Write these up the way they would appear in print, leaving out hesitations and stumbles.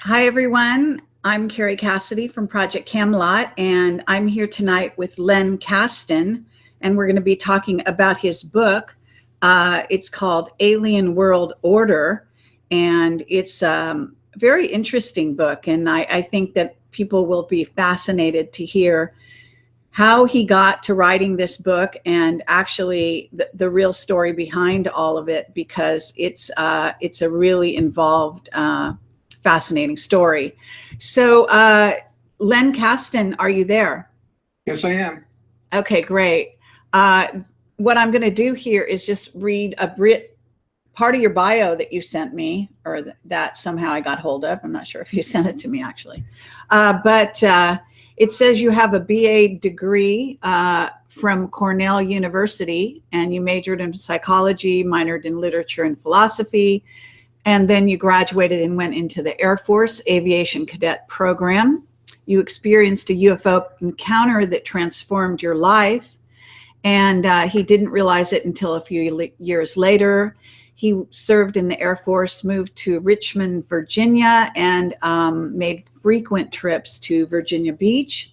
Hi, everyone. I'm Carrie Cassidy from Project Camelot, and I'm here tonight with Len Kasten, and we're going to be talking about his book. It's called Alien World Order, and it's a very interesting book, and I think that people will be fascinated to hear how he got to writing this book and actually the real story behind all of it, because it's a really involved fascinating story. So, Len Kasten, are you there? Yes, I am. Okay, great. What I'm going to do here is just read a part of your bio that you sent me, or that somehow I got hold of. I'm not sure if you sent it to me, actually. But it says you have a BA degree from Cornell University, and you majored in psychology, minored in literature and philosophy. And then you graduated and went into the Air Force Aviation Cadet Program. You experienced a UFO encounter that transformed your life. And he didn't realize it until a few years later. He served in the Air Force, moved to Richmond, Virginia, and made frequent trips to Virginia Beach.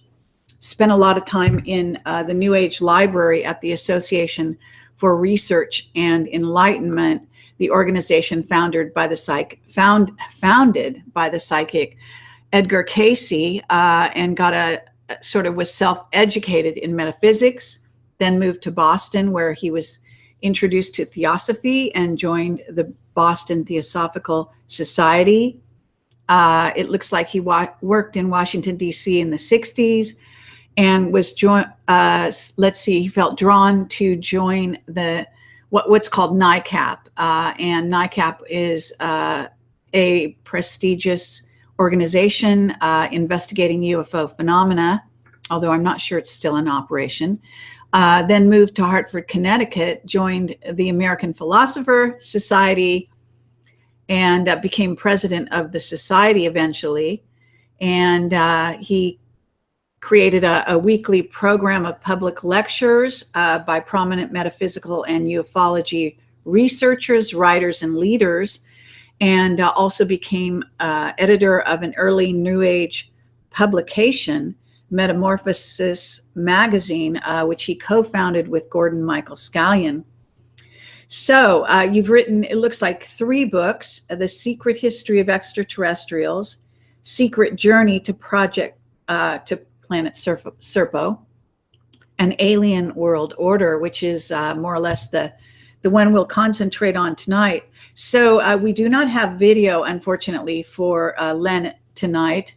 Spent a lot of time in the New Age Library at the Association for Research and Enlightenment, the organization founded by the psychic Edgar Cayce, and was self-educated in metaphysics, then moved to Boston, where he was introduced to Theosophy and joined the Boston Theosophical Society. It looks like he worked in Washington, D.C. in the 60s, and was he felt drawn to join what's called NICAP. And NICAP is a prestigious organization investigating UFO phenomena, although I'm not sure it's still in operation. Then moved to Hartford, Connecticut, joined the American Philosopher Society, and became president of the society eventually. And he created a weekly program of public lectures by prominent metaphysical and ufology researchers, writers, and leaders, and also became editor of an early New Age publication, Metamorphosis Magazine, which he co-founded with Gordon Michael Scallion. So you've written, it looks like, 3 books: The Secret History of Extraterrestrials, Secret Journey to Planet Serpo, and Alien World Order, which is more or less the one we'll concentrate on tonight. So we do not have video, unfortunately, for Len tonight.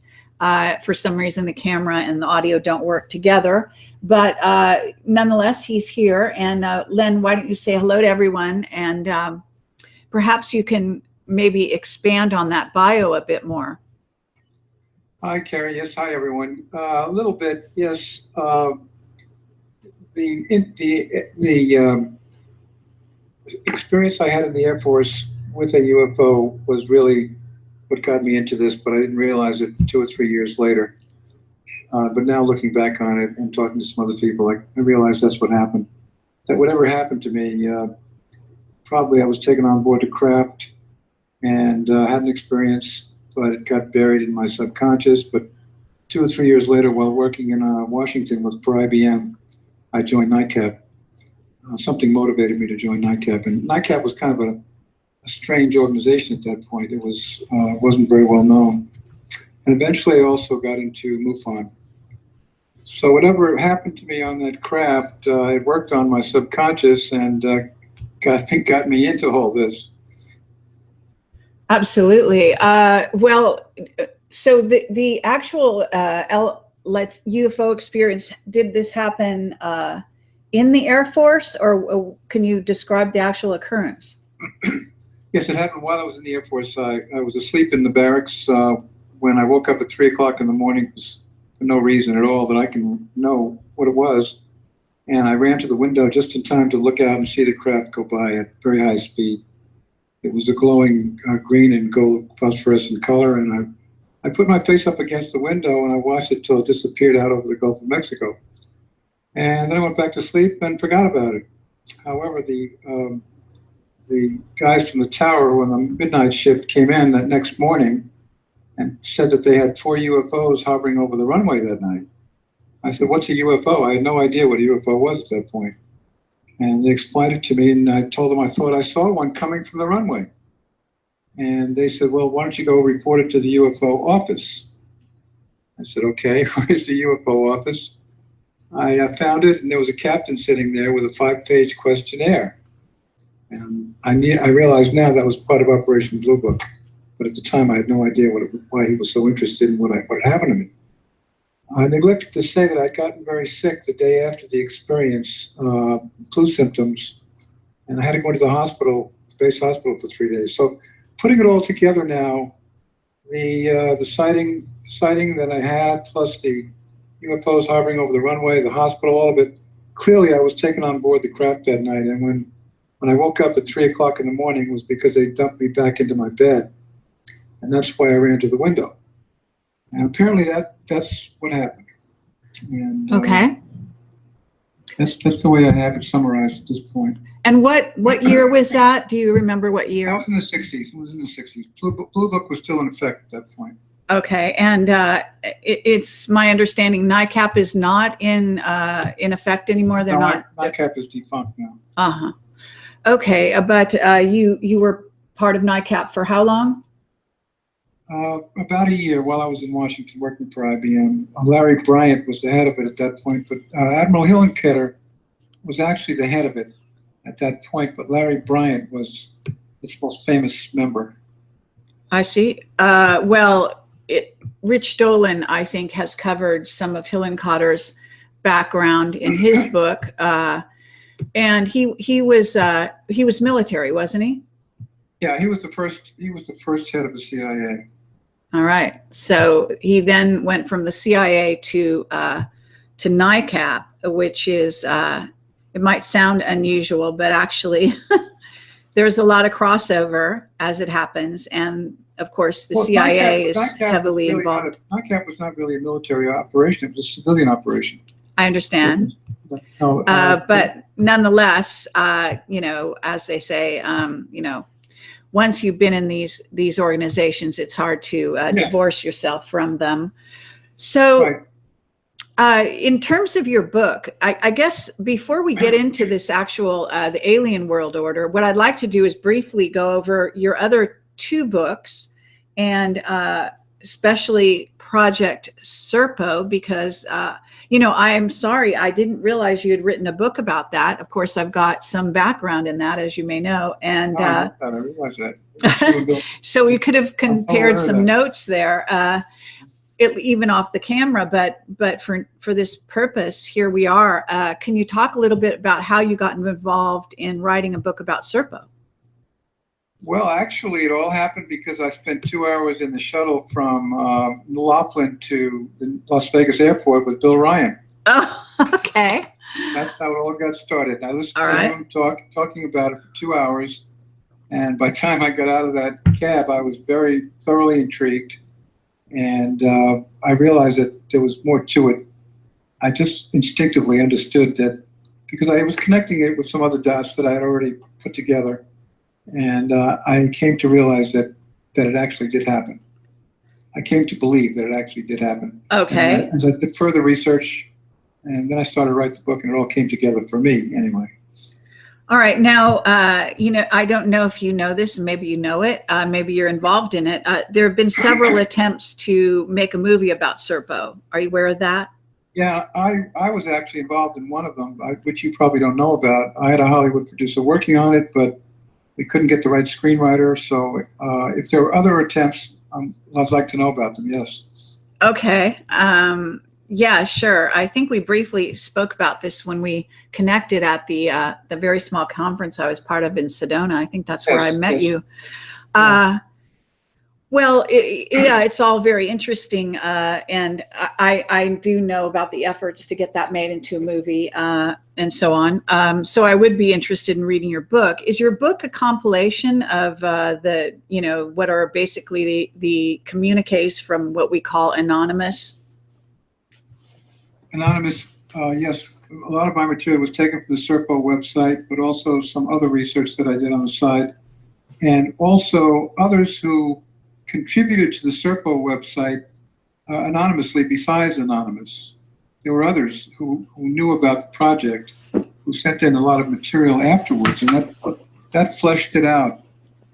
For some reason, the camera and the audio don't work together. But nonetheless, he's here. And Len, why don't you say hello to everyone? And perhaps you can maybe expand on that bio a bit more. Hi, Carrie. Yes, hi, everyone. A little bit, yes. The experience I had in the Air Force with a UFO was really what got me into this, but I didn't realize it 2 or 3 years later. But now looking back on it and talking to some other people, I realized that's what happened. That whatever happened to me, probably I was taken on board the craft and had an experience, but it got buried in my subconscious. But 2 or 3 years later, while working in Washington for IBM, I joined NICAP. Something motivated me to join NICAP, and NICAP was kind of a strange organization at that point. It wasn't very well known. And eventually I also got into MUFON. So whatever happened to me on that craft, it worked on my subconscious and I think got me into all this. Absolutely. Well, so the actual UFO experience, did this happen in the Air Force, or can you describe the actual occurrence? Yes, it happened while I was in the Air Force. I was asleep in the barracks when I woke up at 3 o'clock in the morning for no reason at all that I can know what it was. And I ran to the window just in time to look out and see the craft go by at very high speed. It was a glowing green and gold phosphorescent color, and I put my face up against the window and I watched it till it disappeared out over the Gulf of Mexico. And then I went back to sleep and forgot about it. However, the guys from the tower on the midnight shift came in that next morning and said that they had 4 UFOs hovering over the runway that night. I said, "What's a UFO?" I had no idea what a UFO was at that point. And they explained it to me, and I told them I thought I saw one coming from the runway. And they said, "Well, why don't you go report it to the UFO office?" I said, "Okay, where's the UFO office?" I found it, and there was a captain sitting there with a 5-page questionnaire. And I realize now that was part of Operation Blue Book. But at the time, I had no idea why he was so interested in what happened to me. I neglected to say that I'd gotten very sick the day after the experience, flu symptoms, and I had to go to the hospital, the base hospital, for 3 days. So putting it all together now, the sighting that I had, plus the UFOs hovering over the runway, the hospital, all of it, clearly I was taken on board the craft that night. And when I woke up at 3 o'clock in the morning, it was because they dumped me back into my bed. And that's why I ran to the window. And apparently that's what happened. And okay. That's the way I have it summarized at this point. And what year was that? Do you remember what year? I was in the 60s. It was in the 60s. Blue Book was still in effect at that point. Okay, and it's my understanding NICAP is not in effect anymore. They're not. NICAP is defunct now. Okay, but you were part of NICAP for how long? About a year while I was in Washington working for IBM. Larry Bryant was the head of it at that point, but Admiral Hillenkoetter was actually the head of it at that point, but Larry Bryant was its most famous member. I see. Rich Dolan, I think, has covered some of Hillenkotter's background in his book, and he was military, wasn't he? Yeah, he was the first head of the CIA. All right. So he then went from the CIA to NICAP, which is it might sound unusual, but actually there's a lot of crossover as it happens, and of course the CIA is heavily involved. NICAP was not really a military operation; it was a civilian operation. I understand, but nonetheless, as they say, once you've been in these organizations, it's hard to divorce yourself from them. So in terms of your book, I guess before we get into this actual, the alien world order, what I'd like to do is briefly go over your other 2 books, and especially Project Serpo, because, I'm sorry, I didn't realize you had written a book about that. Of course, I've got some background in that, as you may know. And I realize that. So we could have compared some notes there, even off the camera, but for this purpose, here we are. Can you talk a little bit about how you got involved in writing a book about Serpo? Well, actually, it all happened because I spent 2 hours in the shuttle from Laughlin to the Las Vegas airport with Bill Ryan. Oh, okay. That's how it all got started. I listened to him talking about it for 2 hours, and by the time I got out of that cab, I was very thoroughly intrigued, and I realized that there was more to it. I just instinctively understood that because I was connecting it with some other dots that I had already put together. And I came to realize that it actually did happen. I came to believe that it actually did happen. Okay. And I did further research, and then I started to write the book, and it all came together for me anyway. All right. Now, I don't know if you know this, and maybe you know it. Maybe you're involved in it. There have been several attempts to make a movie about Serpo. Are you aware of that? Yeah, I was actually involved in one of them, which you probably don't know about. I had a Hollywood producer working on it, but we couldn't get the right screenwriter. So if there were other attempts, I'd like to know about them, yes. Okay. Yeah, sure. I think we briefly spoke about this when we connected at the very small conference I was part of in Sedona. I think that's where I met you. Well, it's all very interesting, and I do know about the efforts to get that made into a movie and so on. So I would be interested in reading your book. Is your book a compilation of what are basically the communiques from what we call Anonymous? Anonymous, yes. A lot of my material was taken from the Serpo website, but also some other research that I did on the side, and also others who contributed to the Serpo website anonymously besides Anonymous. There were others who knew about the project, who sent in a lot of material afterwards, and that fleshed it out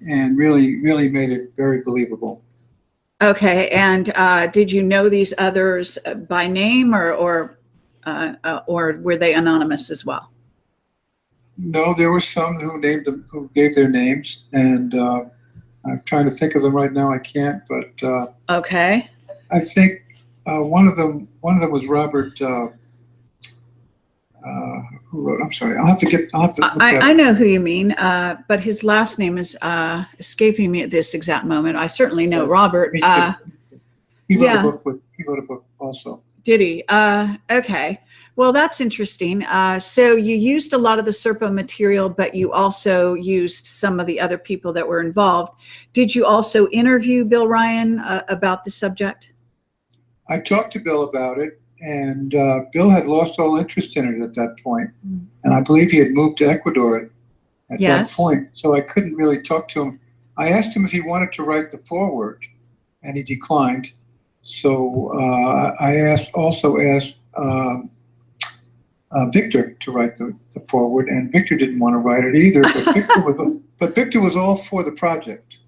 and really made it very believable. Okay, and did you know these others by name, or were they anonymous as well? No, there were some who named them, who gave their names, and I'm trying to think of them right now. I can't, but okay. I think one of them was Robert. Who wrote? I'm sorry. I'll have to look I know who you mean, but his last name is escaping me at this exact moment. I certainly know Robert. He wrote a book also. Did he? Okay. Well, that's interesting. So you used a lot of the Serpo material, but you also used some of the other people that were involved. Did you also interview Bill Ryan about the subject? I talked to Bill about it, and Bill had lost all interest in it at that point. And I believe he had moved to Ecuador at that point, so I couldn't really talk to him. I asked him if he wanted to write the foreword, and he declined. So I also asked Victor to write the foreword, and Victor didn't want to write it either. But Victor was all for the project.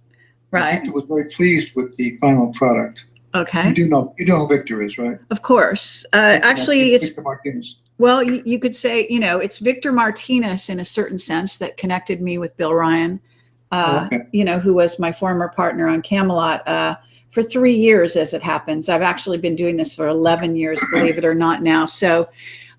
Right. Victor was very pleased with the final product. Okay. You know who Victor is, right? Of course. Actually, it's Victor Martinez. Well, you could say, it's Victor Martinez in a certain sense that connected me with Bill Ryan, who was my former partner on Camelot for 3 years, as it happens. I've actually been doing this for 11 years, believe it or not now. So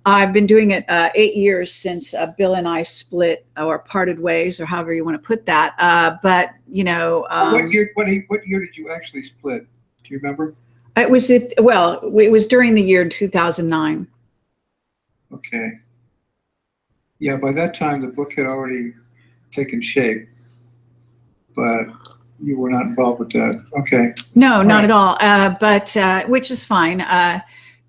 I've been doing it 8 years since Bill and I split or parted ways, or however you want to put that. What year did you actually split? Do you remember? It was during the year 2009. Okay. Yeah, by that time the book had already taken shape, but you were not involved with that. Okay. No, not at all. But which is fine.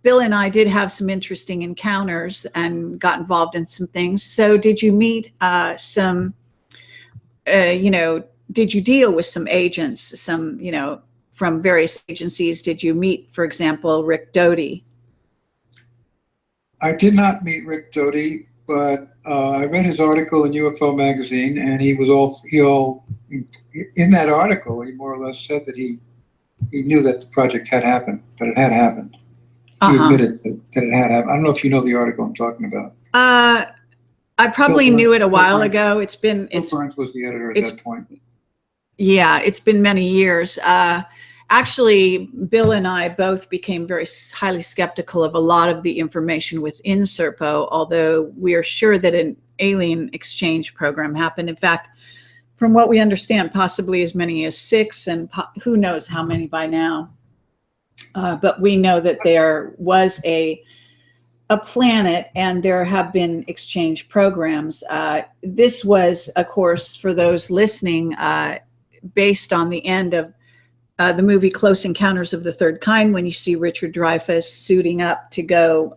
Bill and I did have some interesting encounters and got involved in some things. So did you meet did you deal with some agents, from various agencies? Did you meet, for example, Rick Doty? I did not meet Rick Doty, but I read his article in UFO magazine, and he in that article, he more or less said that he knew that the project had happened, that it had happened. He admitted that it had happened. I don't know if you know the article I'm talking about. I probably knew it a while ago. Bill Burns was the editor at that point. Yeah, it's been many years. Actually, Bill and I both became very highly skeptical of a lot of the information within Serpo, although we are sure that an alien exchange program happened. In fact, from what we understand, possibly as many as 6, and who knows how many by now. But we know that there was a planet, and there have been exchange programs. This was, of course, for those listening, based on the end of the movie Close Encounters of the Third Kind, when you see Richard Dreyfuss suiting up to go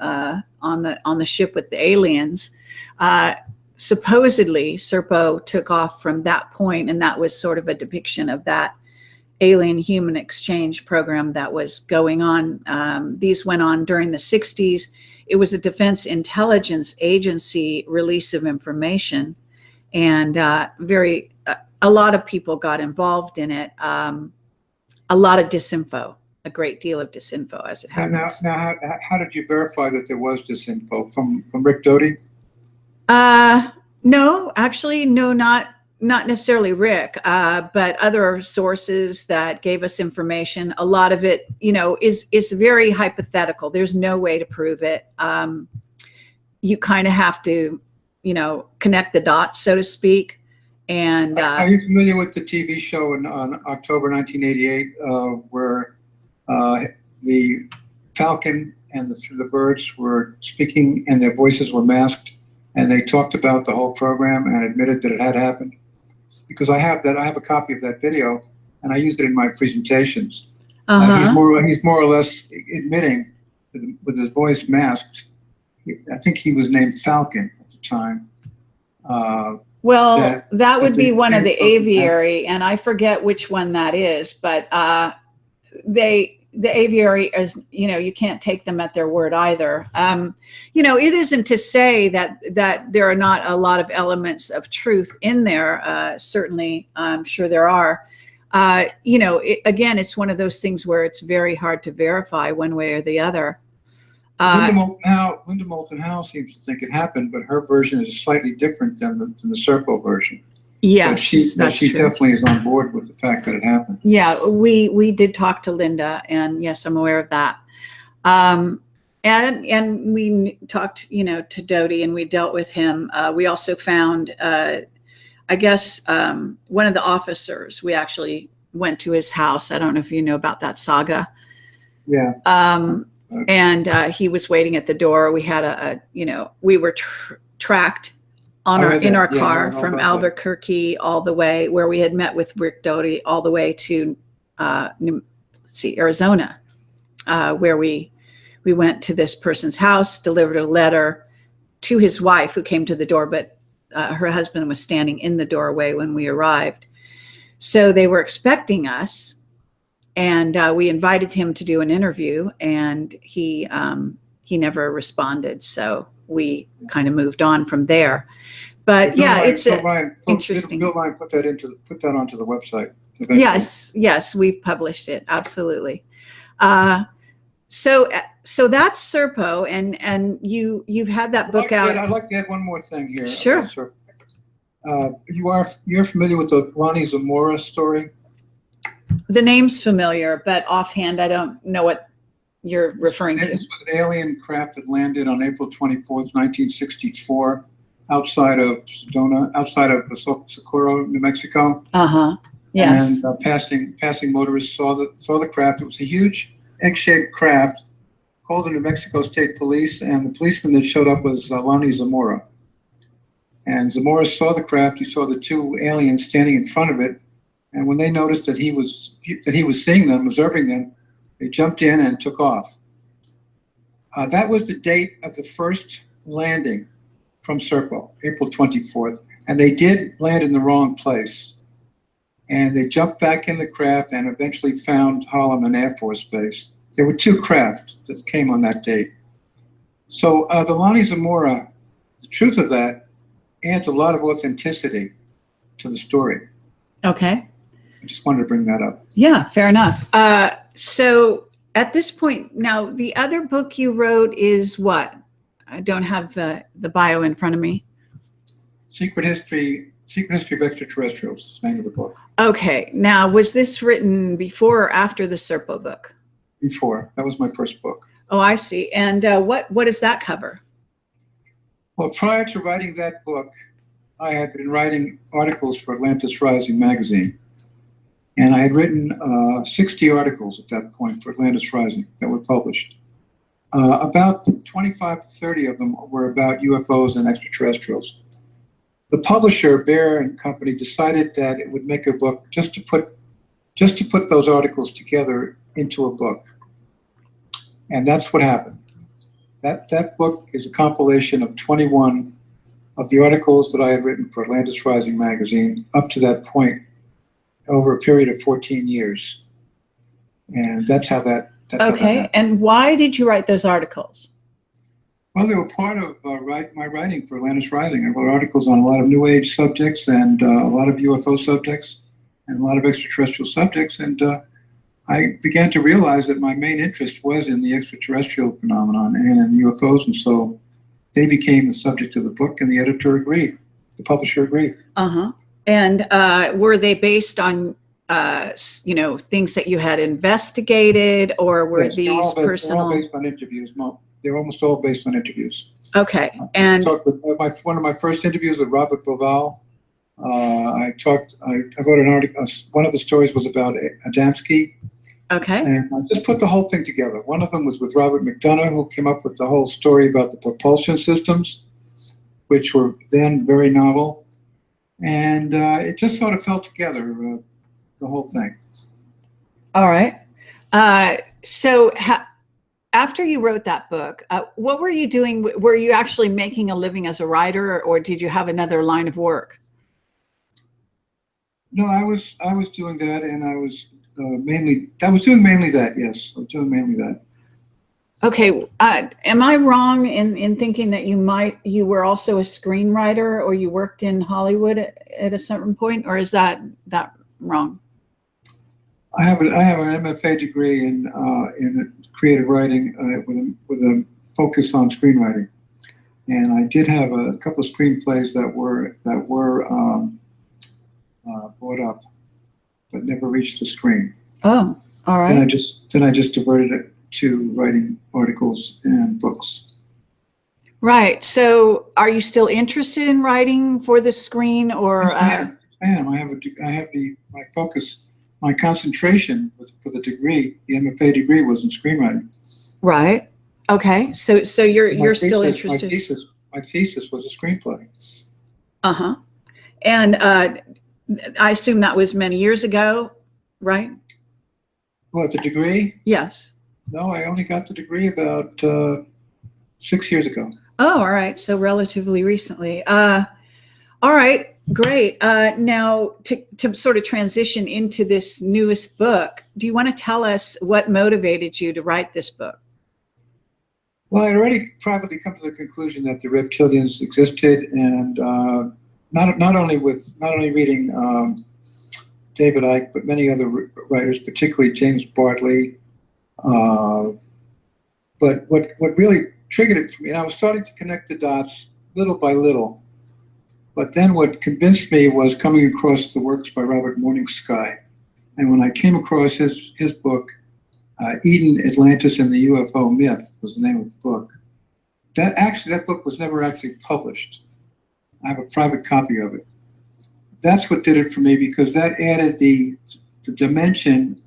on the ship with the aliens. Supposedly, Serpo took off from that point, and that was sort of a depiction of that alien-human exchange program that was going on. These went on during the 60s. It was a Defense Intelligence Agency release of information, and a lot of people got involved in it. A lot of disinfo, a great deal of disinfo, as it happens. Now, how did you verify that there was disinfo from Rick Doty? No, actually, no, not necessarily Rick, but other sources that gave us information. A lot of it, is very hypothetical. There's no way to prove it. You kind of have to, connect the dots, so to speak. And are you familiar with the TV show on October 1988, where the Falcon and the birds were speaking, and their voices were masked, and they talked about the whole program and admitted that it had happened? Because I have a copy of that video, and I used it in my presentations. He's more or less admitting, with his voice masked. I think he was named Falcon at the time. Well, that would be one of the aviary. aviary, and I forget which one that is, but the aviary is, you know, you can't take them at their word either. You know, it isn't to say that there are not a lot of elements of truth in there. Certainly, I'm sure there are. You know, again, it's one of those things where it's very hard to verify one way or the other. Linda Moulton Howe seems to think it happened, but her version is slightly different than the Serpo version. Yes, but she true. Definitely is on board with the fact that it happened. Yeah, we did talk to Linda, and yes, I'm aware of that. And we talked, you know, to Doty, and we dealt with him. We also found, I guess, one of the officers. We actually went to his house. I don't know if you know about that saga. Yeah. And he was waiting at the door. We had you know, we were tracked in our car from Albuquerque all the way where we had met with Rick Doty all the way to Arizona, where we went to this person's house, delivered a letter to his wife who came to the door, but her husband was standing in the doorway when we arrived. So they were expecting us. And we invited him to do an interview, and he never responded. So we kind of moved on from there. But yeah, it's interesting. Bill Ryan put that onto the website eventually. Yes, we've published it, absolutely. So that's Serpo, and you've had that book out. I'd like to add one more thing here. Sure. You're familiar with the Lonnie Zamora story? The name's familiar, but offhand, I don't know what you're referring to. It's an alien craft that landed on April 24th, 1964, outside of Socorro, New Mexico. Yes. And passing motorists saw the craft. It was a huge egg-shaped craft. Called the New Mexico State Police, and the policeman that showed up was Lonnie Zamora. And Zamora saw the craft. He saw the two aliens standing in front of it. And when they noticed that he was seeing them, observing them, they jumped in and took off. That was the date of the first landing from Serpo, April 24th. And they did land in the wrong place. And they jumped back in the craft and eventually found Holloman Air Force Base. There were two craft that came on that date. So the Lonnie Zamora, the truth of that adds a lot of authenticity to the story. Okay. I just wanted to bring that up. Yeah, fair enough. So at this point, now the other book you wrote is what? I don't have the bio in front of me. Secret History of Extraterrestrials is the name of the book. Okay. Now, was this written before or after the Serpo book? Before. That was my first book. Oh, I see. And what does that cover? Well, prior to writing that book, I had been writing articles for Atlantis Rising magazine. And I had written 60 articles at that point for Atlantis Rising that were published. About 25 to 30 of them were about UFOs and extraterrestrials. The publisher, Bear and Company, decided that it would make a book just to put those articles together into a book. And that's what happened. That book is a compilation of 21 of the articles that I had written for Atlantis Rising magazine up to that point, over a period of 14 years. And that's how that okay. And why did you write those articles? Well, they were part of my writing for Atlantis Rising. I wrote articles on a lot of New Age subjects and a lot of UFO subjects and a lot of extraterrestrial subjects. And I began to realize that my main interest was in the extraterrestrial phenomenon and UFOs. And so they became the subject of the book, and the editor agreed. The publisher agreed. Uh-huh. And were they based on, things that you had investigated, or were these personal? They're all based on interviews. They're almost all based on interviews. Okay. And one of my first interviews with Robert Boval. I wrote an article. One of the stories was about Adamski. Okay. And I just put the whole thing together. One of them was with Robert McDonough, who came up with the whole story about the propulsion systems, which were then very novel. And it just sort of fell together, the whole thing. All right. So after you wrote that book, what were you doing? Were you actually making a living as a writer, or did you have another line of work? No, I was doing that, and I was doing mainly that. Yes, I was doing mainly that. Okay, am I wrong in thinking that you were also a screenwriter or you worked in Hollywood at a certain point, or is that wrong? I have an MFA degree in creative writing with a focus on screenwriting, and I did have a couple of screenplays that were brought up, but never reached the screen. Oh, all right. Then I just diverted it to writing articles and books. Right. So, are you still interested in writing for the screen, or? I am. I have my focus, my concentration for the degree, the MFA degree, was in screenwriting. Right. Okay. So you're still interested. My thesis was a screenplay. Uh-huh. And I assume that was many years ago, right? What, the degree? Yes. No, I only got the degree about 6 years ago. Oh, all right. So relatively recently. All right. Great. Now, to sort of transition into this newest book, do you want to tell us what motivated you to write this book? Well, I'd already privately come to the conclusion that the reptilians existed, and not only reading David Icke, but many other writers, particularly James Bartley. But what really triggered it for me, and I was starting to connect the dots little by little, but then what convinced me was coming across the works by Robert Morningsky. And when I came across his book, Eden, Atlantis, and the UFO Myth was the name of the book. That book was never actually published. I have a private copy of it. That's what did it for me, because that added the dimension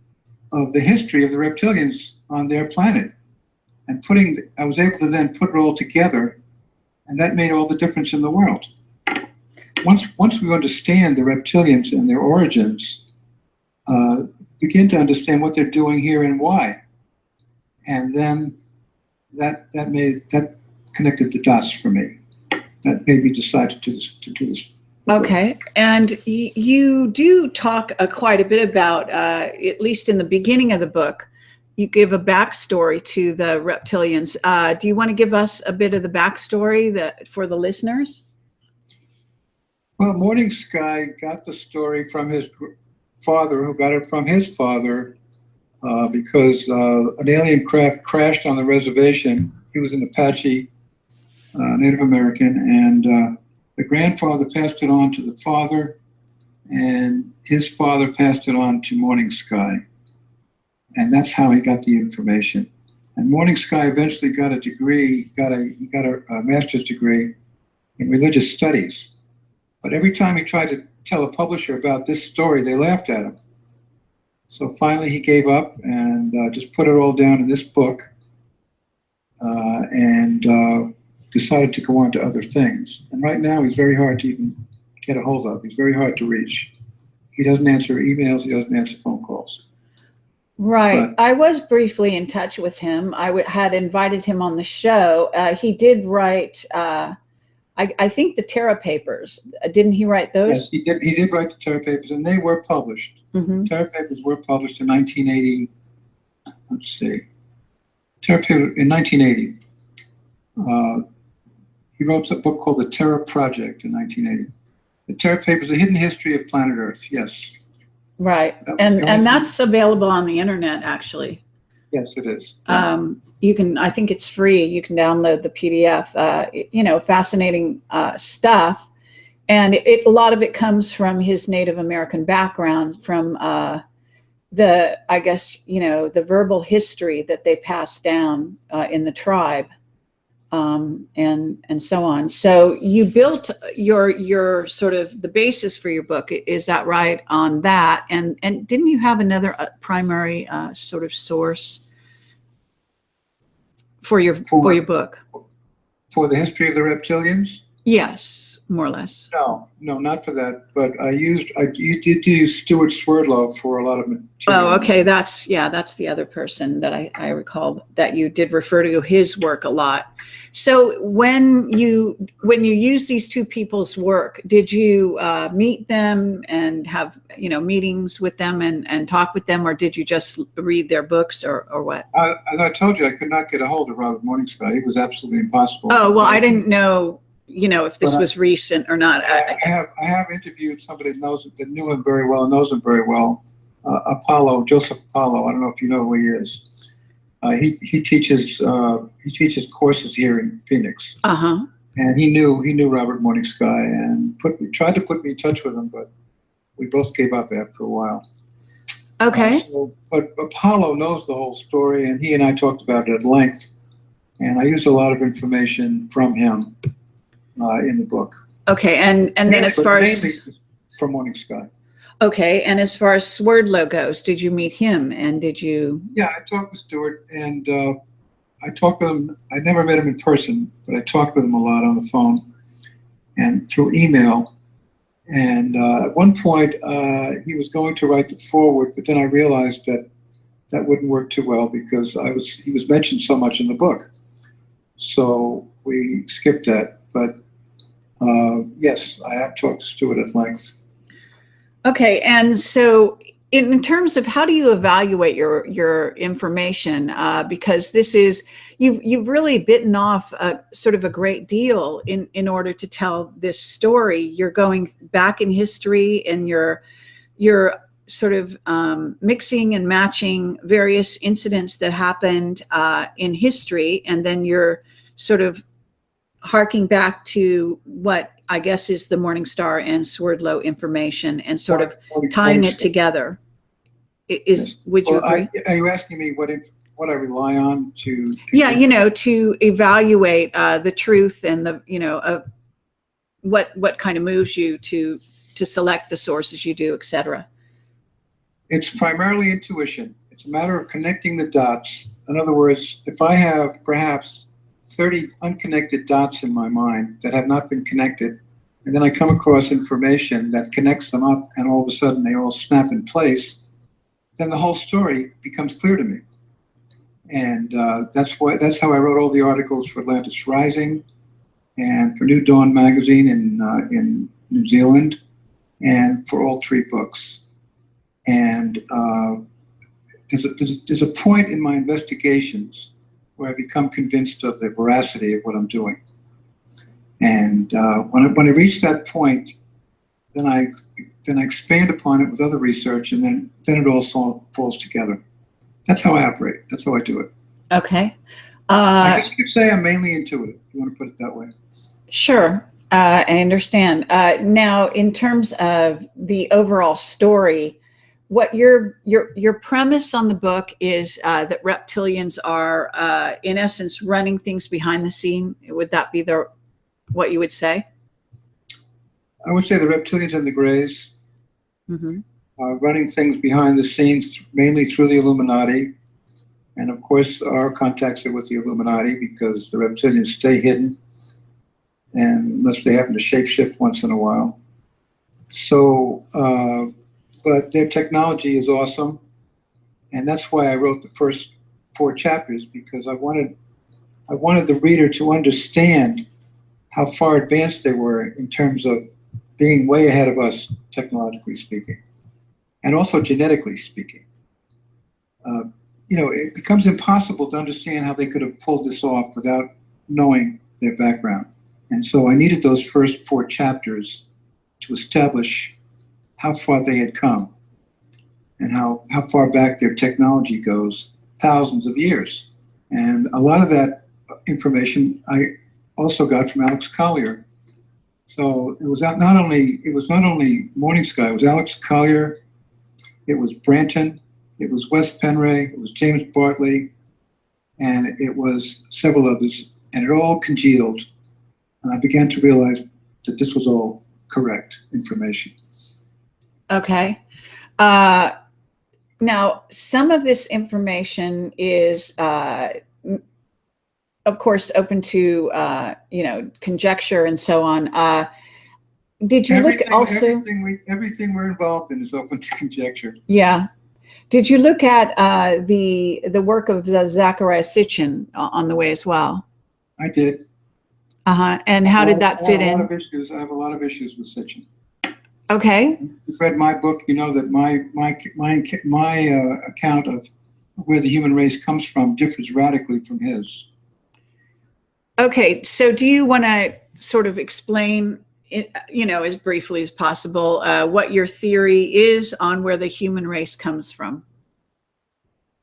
of the history of the reptilians on their planet. And I was able to then put it all together, and that made all the difference in the world. Once we understand the reptilians and their origins, begin to understand what they're doing here and why, and then that connected the dots for me. That made me decide to do this. Okay, and you do talk quite a bit about, at least in the beginning of the book, you give a backstory to the reptilians. Do you want to give us a bit of the backstory for the listeners? Well, Morningsky got the story from his father, who got it from his father, because an alien craft crashed on the reservation. He was an Apache Native American, and the grandfather passed it on to the father, and his father passed it on to Morningsky. And that's how he got the information. And Morningsky eventually got a degree, he got a master's degree in religious studies. But every time he tried to tell a publisher about this story, they laughed at him. So finally he gave up and just put it all down in this book, and decided to go on to other things. And right now he's very hard to even get a hold of. He's very hard to reach. He doesn't answer emails. He doesn't answer phone calls. Right. But I was briefly in touch with him. I had invited him on the show. He did write, I think, the Terra Papers. Didn't he write those? Yes, he did. He did write the Terra Papers, and they were published. Mm-hmm. Terra Papers were published in 1980. Let's see. Terra Papers in 1980. He wrote a book called The Terra Project in 1980. The Terra Papers, A Hidden History of Planet Earth. Yes. Right. And that's available on the internet, actually. Yes, it is. You can, I think it's free. You can download the PDF, fascinating stuff. And a lot of it comes from his Native American background, from the verbal history that they passed down in the tribe. And so on. So you built your sort of the basis for your book, is that right, on that? And didn't you have another primary sort of source for your book? For the history of the reptilians? Yes, more or less. No, not for that. But you did use Stuart Swerdlow for a lot of Oh, material. okay. That's the other person that I recall that you did refer to his work a lot. So when you use these two people's work, did you meet them and have meetings with them and talk with them, or did you just read their books, or what? As I told you, I could not get a hold of Robert Morningsky. It was absolutely impossible. Oh, well, I didn't know if this was recent or not. I have interviewed somebody that knew him very well, knows him very well. Joseph Apollo. I don't know if you know who he is. He teaches courses here in Phoenix. And he knew Robert Morningsky and tried to put me in touch with him, but we both gave up after a while. Okay. But Apollo knows the whole story, and he and I talked about it at length. And I used a lot of information from him in the book. Okay, and then as far as from Morning Sky. Okay, and as far as Swerdlow goes, did you meet him, and did you? Yeah, I talked with Stuart, and I talked with him. I never met him in person, but I talked with him a lot on the phone and through email. And at one point, he was going to write the foreword, but then I realized that wouldn't work too well because he was mentioned so much in the book. So we skipped that. But yes, I have talked to Stuart at length. Okay, and so in terms of how do you evaluate your information, because this is you've really bitten off sort of a great deal in order to tell this story. You're going back in history, and you're sort of mixing and matching various incidents that happened in history, and then you're sort of harking back to what I guess is the Morning Star and Swerdlow information, and sort of tying it together. Would you agree? Are you asking me what I rely on to yeah, to evaluate the truth and the what kind of moves you to select the sources you do, etc. It's primarily intuition. It's a matter of connecting the dots. In other words, if I have perhaps 30 unconnected dots in my mind that have not been connected, and then I come across information that connects them up, and all of a sudden they all snap in place, then the whole story becomes clear to me. And that's how I wrote all the articles for Atlantis Rising and for New Dawn magazine in New Zealand, and for all three books. And there's a point in my investigations where I become convinced of the veracity of what I'm doing. And when I reach that point, then I expand upon it with other research, and then it all falls together. That's how I operate. That's how I do it. Okay. I guess you could say I'm mainly intuitive, if you want to put it that way. Sure. I understand. Now, in terms of the overall story, what your premise on the book is that reptilians are, in essence, running things behind the scene. Would that be what you would say? I would say the reptilians and the Greys are running things behind the scenes, mainly through the Illuminati. And of course, our contacts are with the Illuminati because the reptilians stay hidden, and unless they happen to shapeshift once in a while. So, but their technology is awesome. And that's why I wrote the first 4 chapters, because I wanted the reader to understand how far advanced they were in terms of being way ahead of us, technologically speaking, and also genetically speaking. It becomes impossible to understand how they could have pulled this off without knowing their background. And so I needed those first 4 chapters to establish how far they had come and how far back their technology goes, thousands of years. And a lot of that information I also got from Alex Collier. So it was not only Morning Sky, it was Alex Collier, it was Branton, it was Wes Penray, it was James Bartley, and it was several others, and it all congealed. And I began to realize that this was all correct information. Okay. Now, some of this information is of course, open to, conjecture and so on. Did you look also? Everything we're involved in is open to conjecture. Yeah. Did you look at the work of Zecharia Sitchin on the way as well? I did. And how did that fit in? I have a lot of issues with Sitchin. Okay. If you've read my book, you know that my account of where the human race comes from differs radically from his. Okay. So do you want to sort of explain, as briefly as possible, what your theory is on where the human race comes from?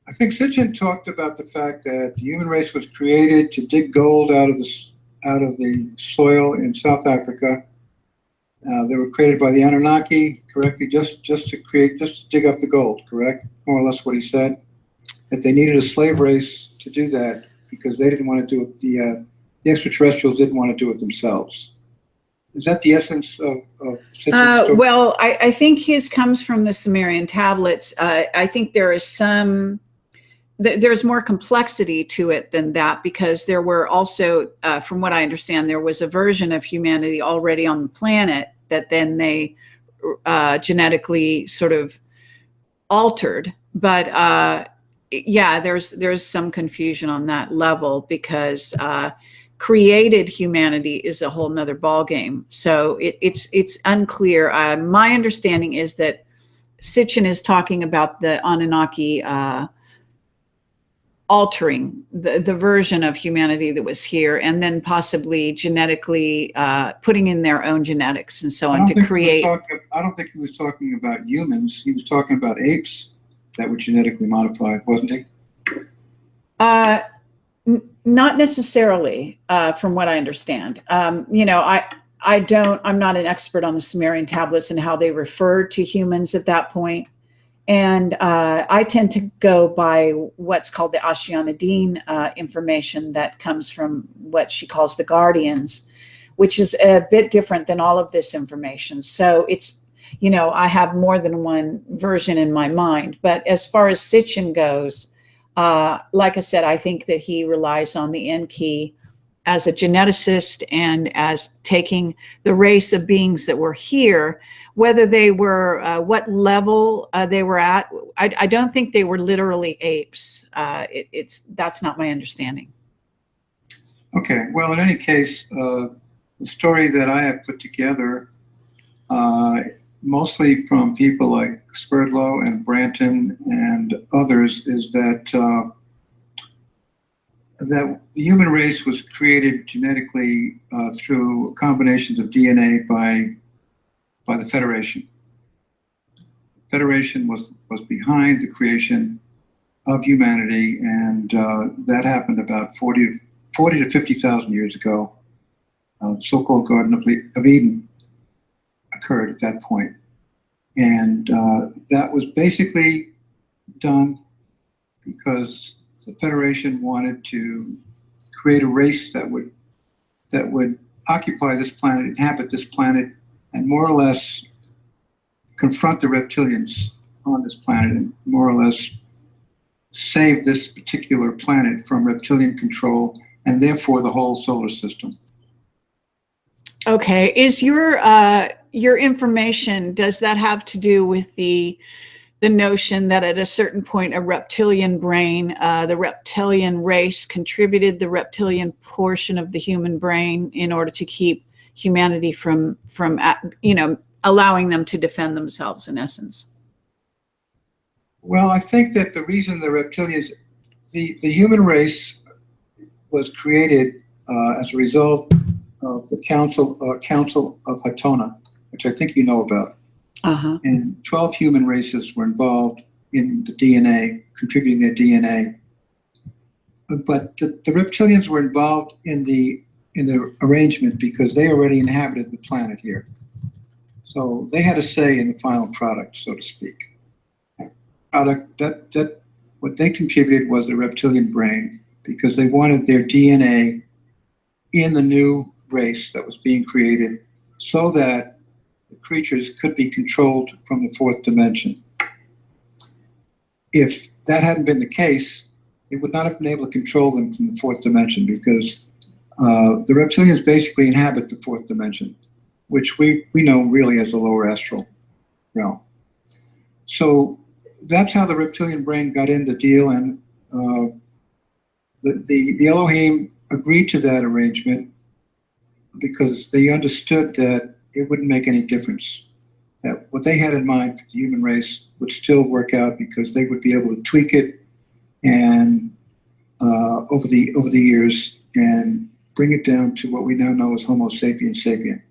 I think Sitchin talked about the fact that the human race was created to dig gold out of the soil in South Africa. They were created by the Anunnaki, correctly, just to dig up the gold, correct? More or less what he said. That they needed a slave race to do that because they didn't want to do it. The extraterrestrials didn't want to do it themselves. Is that the essence of Sitchin's story? Well, I think his comes from the Sumerian tablets. I think there is there's more complexity to it than that, because there were also, from what I understand, there was a version of humanity already on the planet that then they genetically sort of altered. But yeah, there's some confusion on that level, because created humanity is a whole nother ballgame. So it's unclear. My understanding is that Sitchin is talking about the Anunnaki altering the version of humanity that was here, and then possibly genetically putting in their own genetics and so on to create. I don't think he was talking about humans. He was talking about apes that were genetically modified, wasn't he? Not necessarily, from what I understand. I'm not an expert on the Sumerian tablets and how they referred to humans at that point. And I tend to go by what's called the Ashyanadine information that comes from what she calls the Guardians, which is a bit different than all of this information. So it's, I have more than one version in my mind. But as far as Sitchin goes, like I said, I think that he relies on the Enki as a geneticist and as taking the race of beings that were here, whether they were, what level they were at. I don't think they were literally apes. That's not my understanding. Okay, well, in any case, the story that I have put together, mostly from people like Sverdlow and Branton and others, is that the human race was created genetically through combinations of DNA by the Federation. Federation was behind the creation of humanity, and that happened about 40 to 50,000 years ago. The so-called Garden of Eden occurred at that point. And that was basically done because the Federation wanted to create a race that would occupy this planet, inhabit this planet, and more or less confront the reptilians on this planet, and more or less save this particular planet from reptilian control, and therefore the whole solar system. Okay, is your information, does that have to do with the notion that at a certain point a reptilian brain, the reptilian race contributed the reptilian portion of the human brain in order to keep humanity from allowing them to defend themselves, in essence? Well, I think that the reason the reptilians, the human race was created as a result of the Council of Hatona, which I think you know about. Uh-huh. And 12 human races were involved in the DNA, contributing their DNA. But the reptilians were involved in the arrangement because they already inhabited the planet here. So they had a say in the final product, so to speak. That what they contributed was the reptilian brain, because they wanted their DNA in the new race that was being created so that the creatures could be controlled from the fourth dimension. If that hadn't been the case, they would not have been able to control them from the fourth dimension, because the reptilians basically inhabit the fourth dimension, which we know really as the lower astral realm. So that's how the reptilian brain got in the deal, and the Elohim agreed to that arrangement because they understood that it wouldn't make any difference, that what they had in mind for the human race would still work out, because they would be able to tweak it and over the years and bring it down to what we now know as Homo sapiens sapien.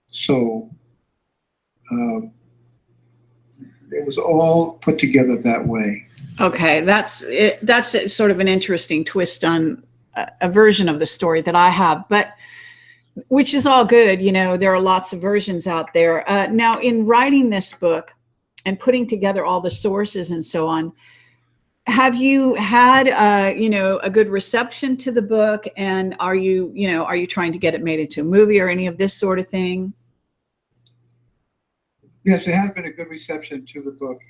So it was all put together that way. Okay, that's it. That's sort of an interesting twist on a version of the story that I have, but which is all good. You know, there are lots of versions out there. Now, in writing this book and putting together all the sources and so on, have you had, a good reception to the book? And are you trying to get it made into a movie or any of this sort of thing? Yes, there has been a good reception to the book.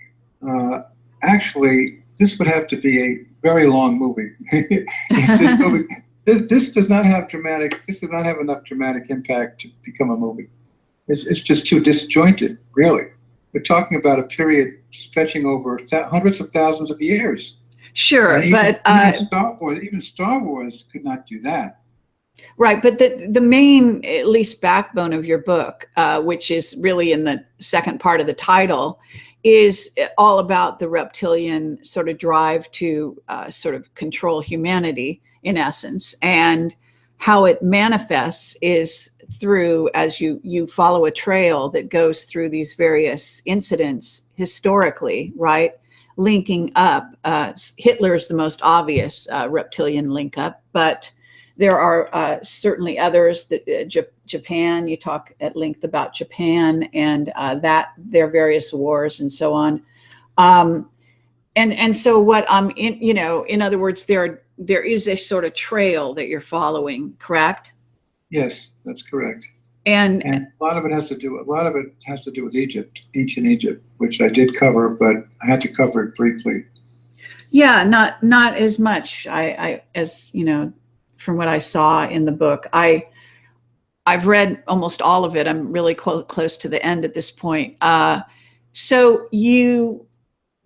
Actually, this would have to be a very long movie. This does not have enough dramatic impact to become a movie. It's just too disjointed, really. We're talking about a period stretching over hundreds of thousands of years. Sure, but even Star Wars could not do that. Right, but the main, at least backbone of your book, which is really in the second part of the title, is all about the reptilian sort of drive to sort of control humanity, in essence, and how it manifests is through, as you follow a trail that goes through these various incidents historically, right? Linking up. Hitler's the most obvious reptilian link up, but there are certainly others. That Japan, you talk at length about Japan and their various wars and so on. And so what in other words, there is a sort of trail that you're following, correct? Yes, that's correct. And a lot of it has to do with Egypt, ancient Egypt, which I did cover, but I had to cover it briefly. Yeah, not as much. As from what I saw in the book, I've read almost all of it. I'm really close to the end at this point. So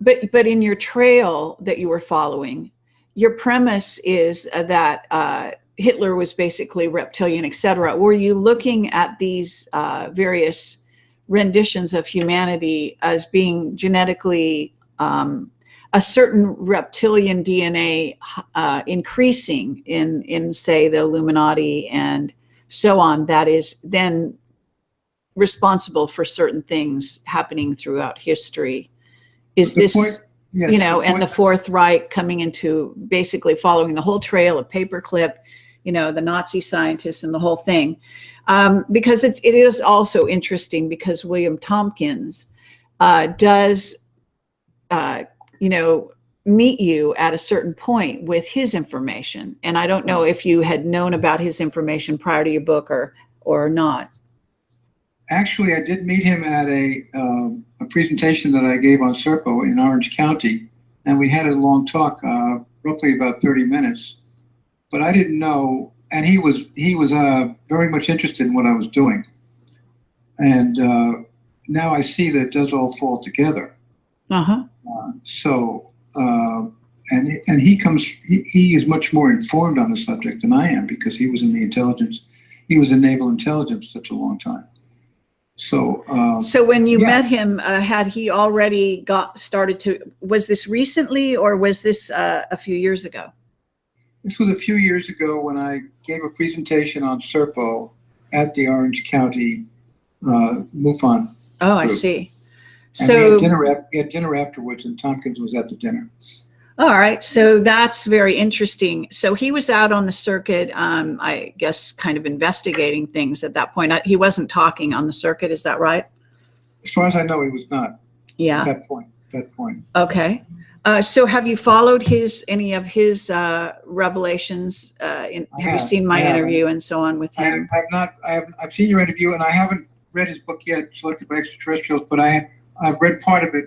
but in your trail that you were following, your premise is that Hitler was basically reptilian, etc. Were you looking at these various renditions of humanity as being genetically a certain reptilian DNA increasing in say the Illuminati and so on, that is then responsible for certain things happening throughout history? Is this point, yes, and the Fourth Reich coming into basically following the whole trail of Paperclip, the Nazi scientists and the whole thing, because it is also interesting because William Tompkins does meet you at a certain point with his information, and I don't know if you had known about his information prior to your book or not. Actually, I did meet him at a presentation that I gave on Serpo in Orange County, and we had a long talk, roughly about 30 minutes. But I didn't know, and he was very much interested in what I was doing. And now I see that it does all fall together. Uh-huh. And he is much more informed on the subject than I am, because he was in the intelligence. He was in naval intelligence such a long time. So when you met him, had he already was this recently, or was this a few years ago? This was a few years ago when I gave a presentation on Serpo at the Orange County MUFON. Oh, I see. And we had dinner afterwards, and Tompkins was at the dinner. All right, so that's very interesting. So he was out on the circuit, I guess, kind of investigating things at that point. He wasn't talking on the circuit, is that right? As far as I know, he was not. Yeah. At that point. Okay. So have you followed any of his revelations? Have you seen my interview and so on with him? I have not. I've seen your interview, and I haven't read his book yet, Selected by Extraterrestrials, but I've read part of it.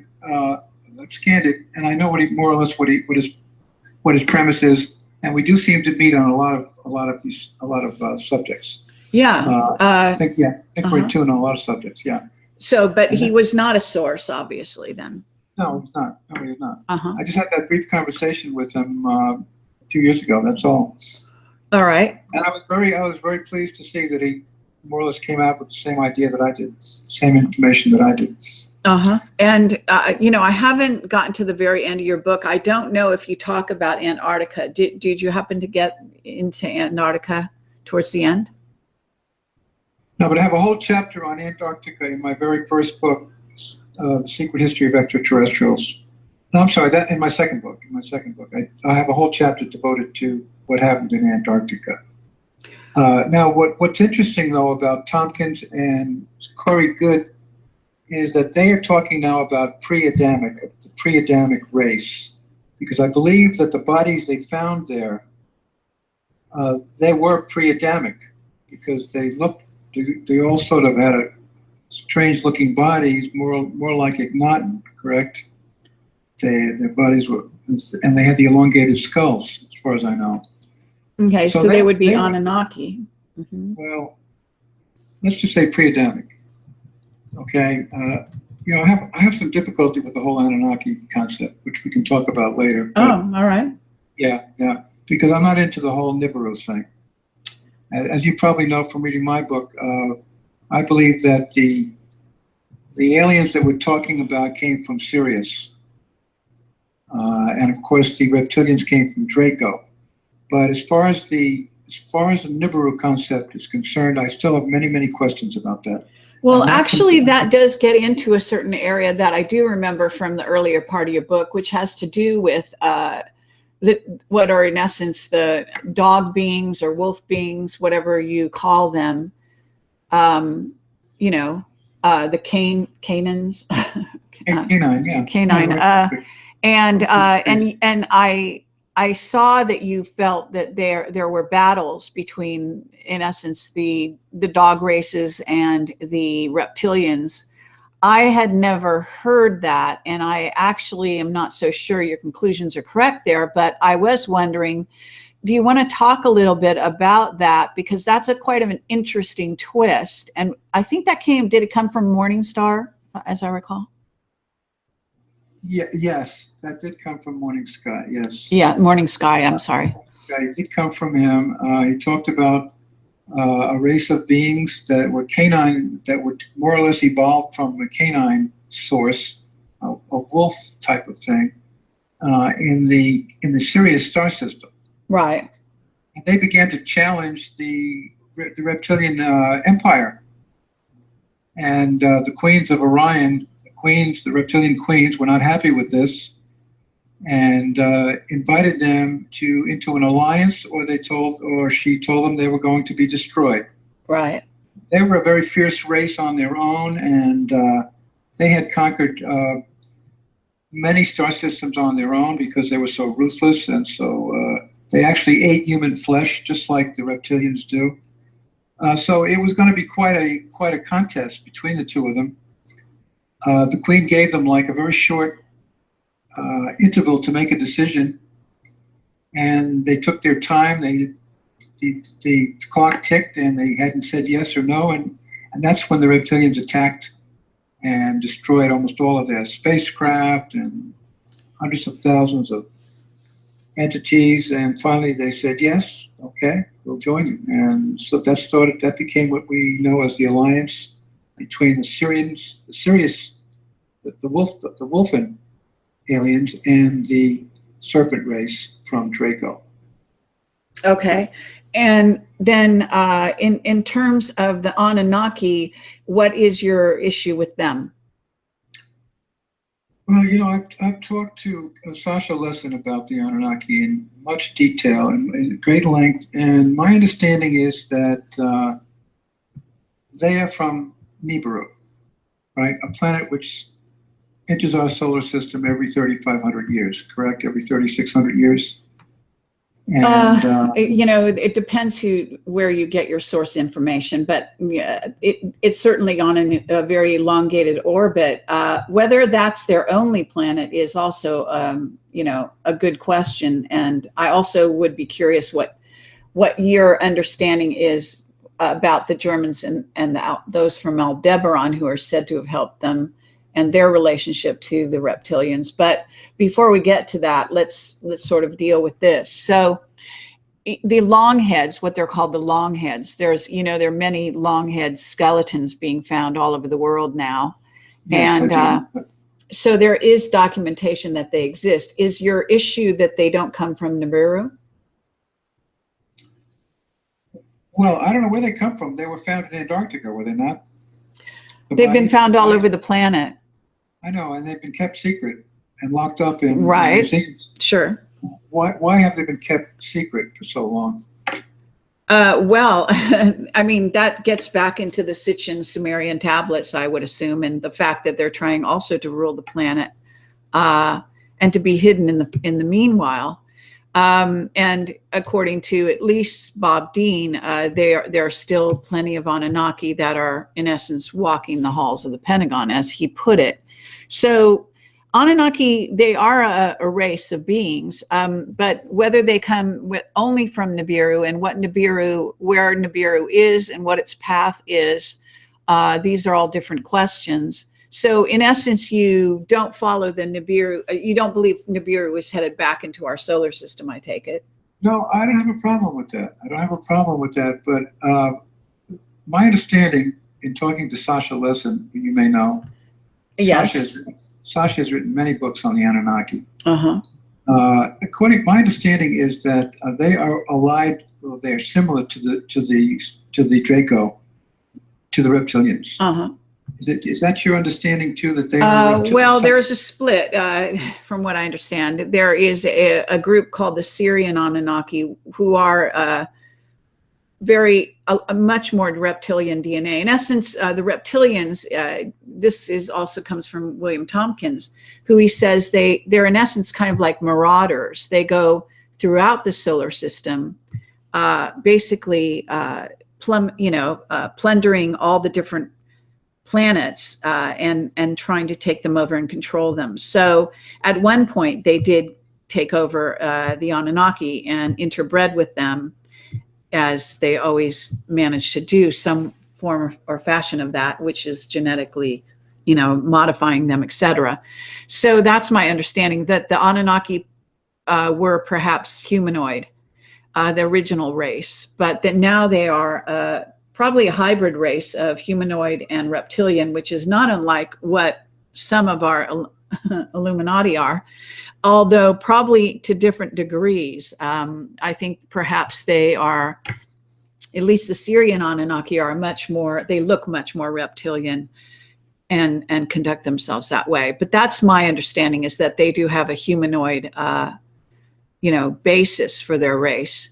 I've scanned it, and I know more or less what what his premise is, and we do seem to meet on a lot of subjects. Yeah. I think we're in tune on a lot of subjects. Yeah. So, but he was not a source, obviously. Then. No, he's not. No, he's not. Uh-huh. I just had that brief conversation with him 2 years ago. That's all. All right. And I was very pleased to see that he more or less came out with the same idea that I did, same information that I did. And I haven't gotten to the very end of your book. I don't know if you talk about Antarctica. Did you happen to get into Antarctica towards the end? No, but I have a whole chapter on Antarctica in my very first book, The Secret History of Extraterrestrials. No, I'm sorry, that in my second book. I have a whole chapter devoted to what happened in Antarctica. Now, what's interesting, though, about Tompkins and Corey Good is that they are talking now about the pre-Adamic race, because I believe that the bodies they found there, they were pre-Adamic, because they all sort of had a strange-looking bodies, more like Ignatin, correct? Their bodies were, and they had the elongated skulls, as far as I know. Okay, so they would be Anunnaki. Mm-hmm. Well, let's just say pre-Adamic. Okay, I have some difficulty with the whole Anunnaki concept, which we can talk about later. Oh, all right. Yeah, because I'm not into the whole Nibiru thing. As you probably know from reading my book, I believe that the aliens that we're talking about came from Sirius, and of course the reptilians came from Draco. But as far as the Nibiru concept is concerned, I still have many questions about that. Well, actually, that does get into a certain area that I do remember from the earlier part of your book, which has to do with what are in essence the dog beings or wolf beings, whatever you call them. The Canaans. Canine, yeah. Canine. And I saw that you felt that there were battles between, in essence, the dog races and the reptilians. I had never heard that, and I actually am not so sure your conclusions are correct there, but I was wondering, do you want to talk a little bit about that? Because that's quite of an interesting twist. And I think did it come from Morningstar, as I recall? Yeah, yes, that did come from Morning Sky, yes. Yeah, Morning Sky, I'm sorry. It did come from him. He talked about a race of beings that were canine, that would more or less evolve from a canine source, a wolf type of thing, in the Sirius star system. Right. And they began to challenge the reptilian empire. And the queens of Orion, the reptilian queens, were not happy with this, and invited them into an alliance, or she told them they were going to be destroyed. Right. They were a very fierce race on their own, and they had conquered many star systems on their own because they were so ruthless, and so they actually ate human flesh, just like the reptilians do. So it was going to be quite a contest between the two of them. The queen gave them like a very short interval to make a decision, and they took their time. The clock ticked, and they hadn't said yes or no, and that's when the reptilians attacked and destroyed almost all of their spacecraft and hundreds of thousands of entities. And finally, they said yes, okay, we'll join you. And so that became what we know as the alliance between the Sirius, the Wolfen aliens, and the serpent race from Draco. Okay. And then in terms of the Anunnaki, what is your issue with them? Well, I've talked to Sasha Lesson about the Anunnaki in much detail and in great length, and my understanding is that they are from Nibiru, right? A planet which enters our solar system every 3,500 years, correct? Every 3,600 years. And you know, it depends where you get your source information, but yeah, it's certainly on a very elongated orbit. Whether that's their only planet is also, you know, a good question. And I also would be curious what your understanding is about the Germans and those from Aldebaran who are said to have helped them and their relationship to the reptilians. But before we get to that, let's sort of deal with this. So the long heads, what they're called the long heads, there's, you know, there are many long head skeletons being found all over the world now. Yes, and so there is documentation that they exist. Is your issue that they don't come from Nibiru? Well, I don't know where they come from. They were found in Antarctica, were they not? They've been found all over the planet. I know, and they've been kept secret and locked up in museums. Sure. Why have they been kept secret for so long? Well, I mean, that gets back into the Sitchin Sumerian tablets, I would assume, and the fact that they're trying also to rule the planet and to be hidden in the meanwhile. And according to at least Bob Dean, there are still plenty of Anunnaki that are, in essence, walking the halls of the Pentagon, as he put it. So Anunnaki, they are a race of beings, but whether they come only from Nibiru and where Nibiru is and what its path is, these are all different questions. So in essence, you don't follow the Nibiru, you don't believe Nibiru is headed back into our solar system, I take it? No, I don't have a problem with that. I don't have a problem with that, but my understanding in talking to Sasha Lessin, who you may know, yes. Sasha has written many books on the Anunnaki. Uh-huh. My understanding is that they are allied, well, they are similar to the Draco, to the reptilians. Uh-huh. Is that your understanding too, that they are? Well, there's a split, from what I understand. There is a group called the Syrian Anunnaki who are much more reptilian DNA. In essence, the reptilians, this also comes from William Tompkins, who he says they're in essence kind of like marauders. They go throughout the solar system, basically plundering all the different planets and trying to take them over and control them. So at one point they did take over the Anunnaki and interbred with them, as they always manage to do, some form or fashion of that, which is genetically, modifying them, etc. So that's my understanding, that the Anunnaki were perhaps humanoid, the original race, but that now they are probably a hybrid race of humanoid and reptilian, which is not unlike what some of our Illuminati are, although probably to different degrees. I think perhaps they are, at least the Syrian Anunnaki are they look much more reptilian and conduct themselves that way. But that's my understanding, is that they do have a humanoid, basis for their race.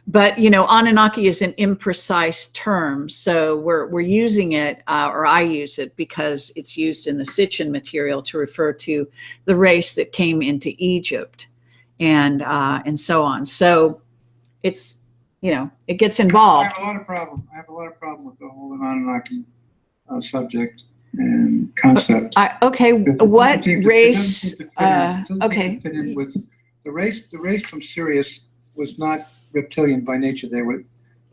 But, Anunnaki is an imprecise term, so we're using it, or I use it, because it's used in the Sitchin material to refer to the race that came into Egypt, and so on. So it's, it gets involved. I have a lot of problem with the whole Anunnaki subject and concept. Okay, what race? Okay. Fit in with the race from Sirius was not reptilian by nature. They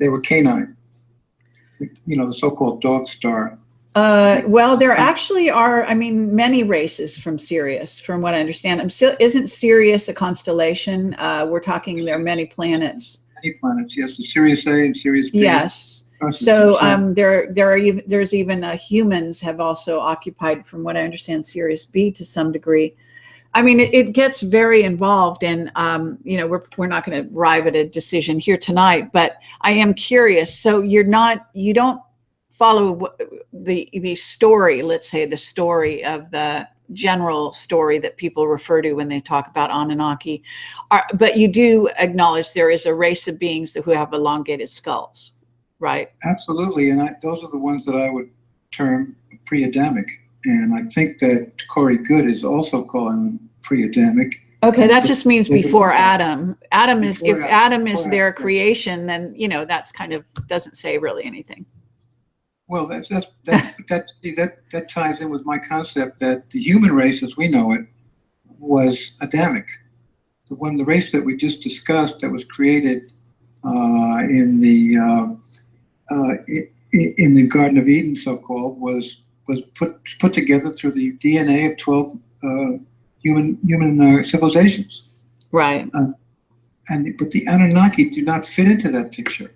were canine. The so-called dog star. Well, there actually are, many races from Sirius, from what I understand. Isn't Sirius a constellation? We're talking, there are many planets. Many planets, yes. The Sirius A and Sirius B. Yes. So there's even humans have also occupied, from what I understand, Sirius B to some degree. It gets very involved, and we're not going to arrive at a decision here tonight. But I am curious. So you don't follow the story. Let's say the story of the general story that people refer to when they talk about Anunnaki, but you do acknowledge there is a race of beings who have elongated skulls, right? Absolutely, and those are the ones that I would term pre-Adamic. And I think that Corey Good is also calling them pre-Adamic. Okay, that just means before Adam. Adam is, if Before Adam is Adam, their yes. creation, then, you know, that's kind of, doesn't say really anything. Well, that ties in with my concept that the human race, as we know it, was Adamic. The race that we just discussed, that was created in the Garden of Eden, so-called, was put together through the DNA of 12 human civilizations. Right. But the Anunnaki do not fit into that picture.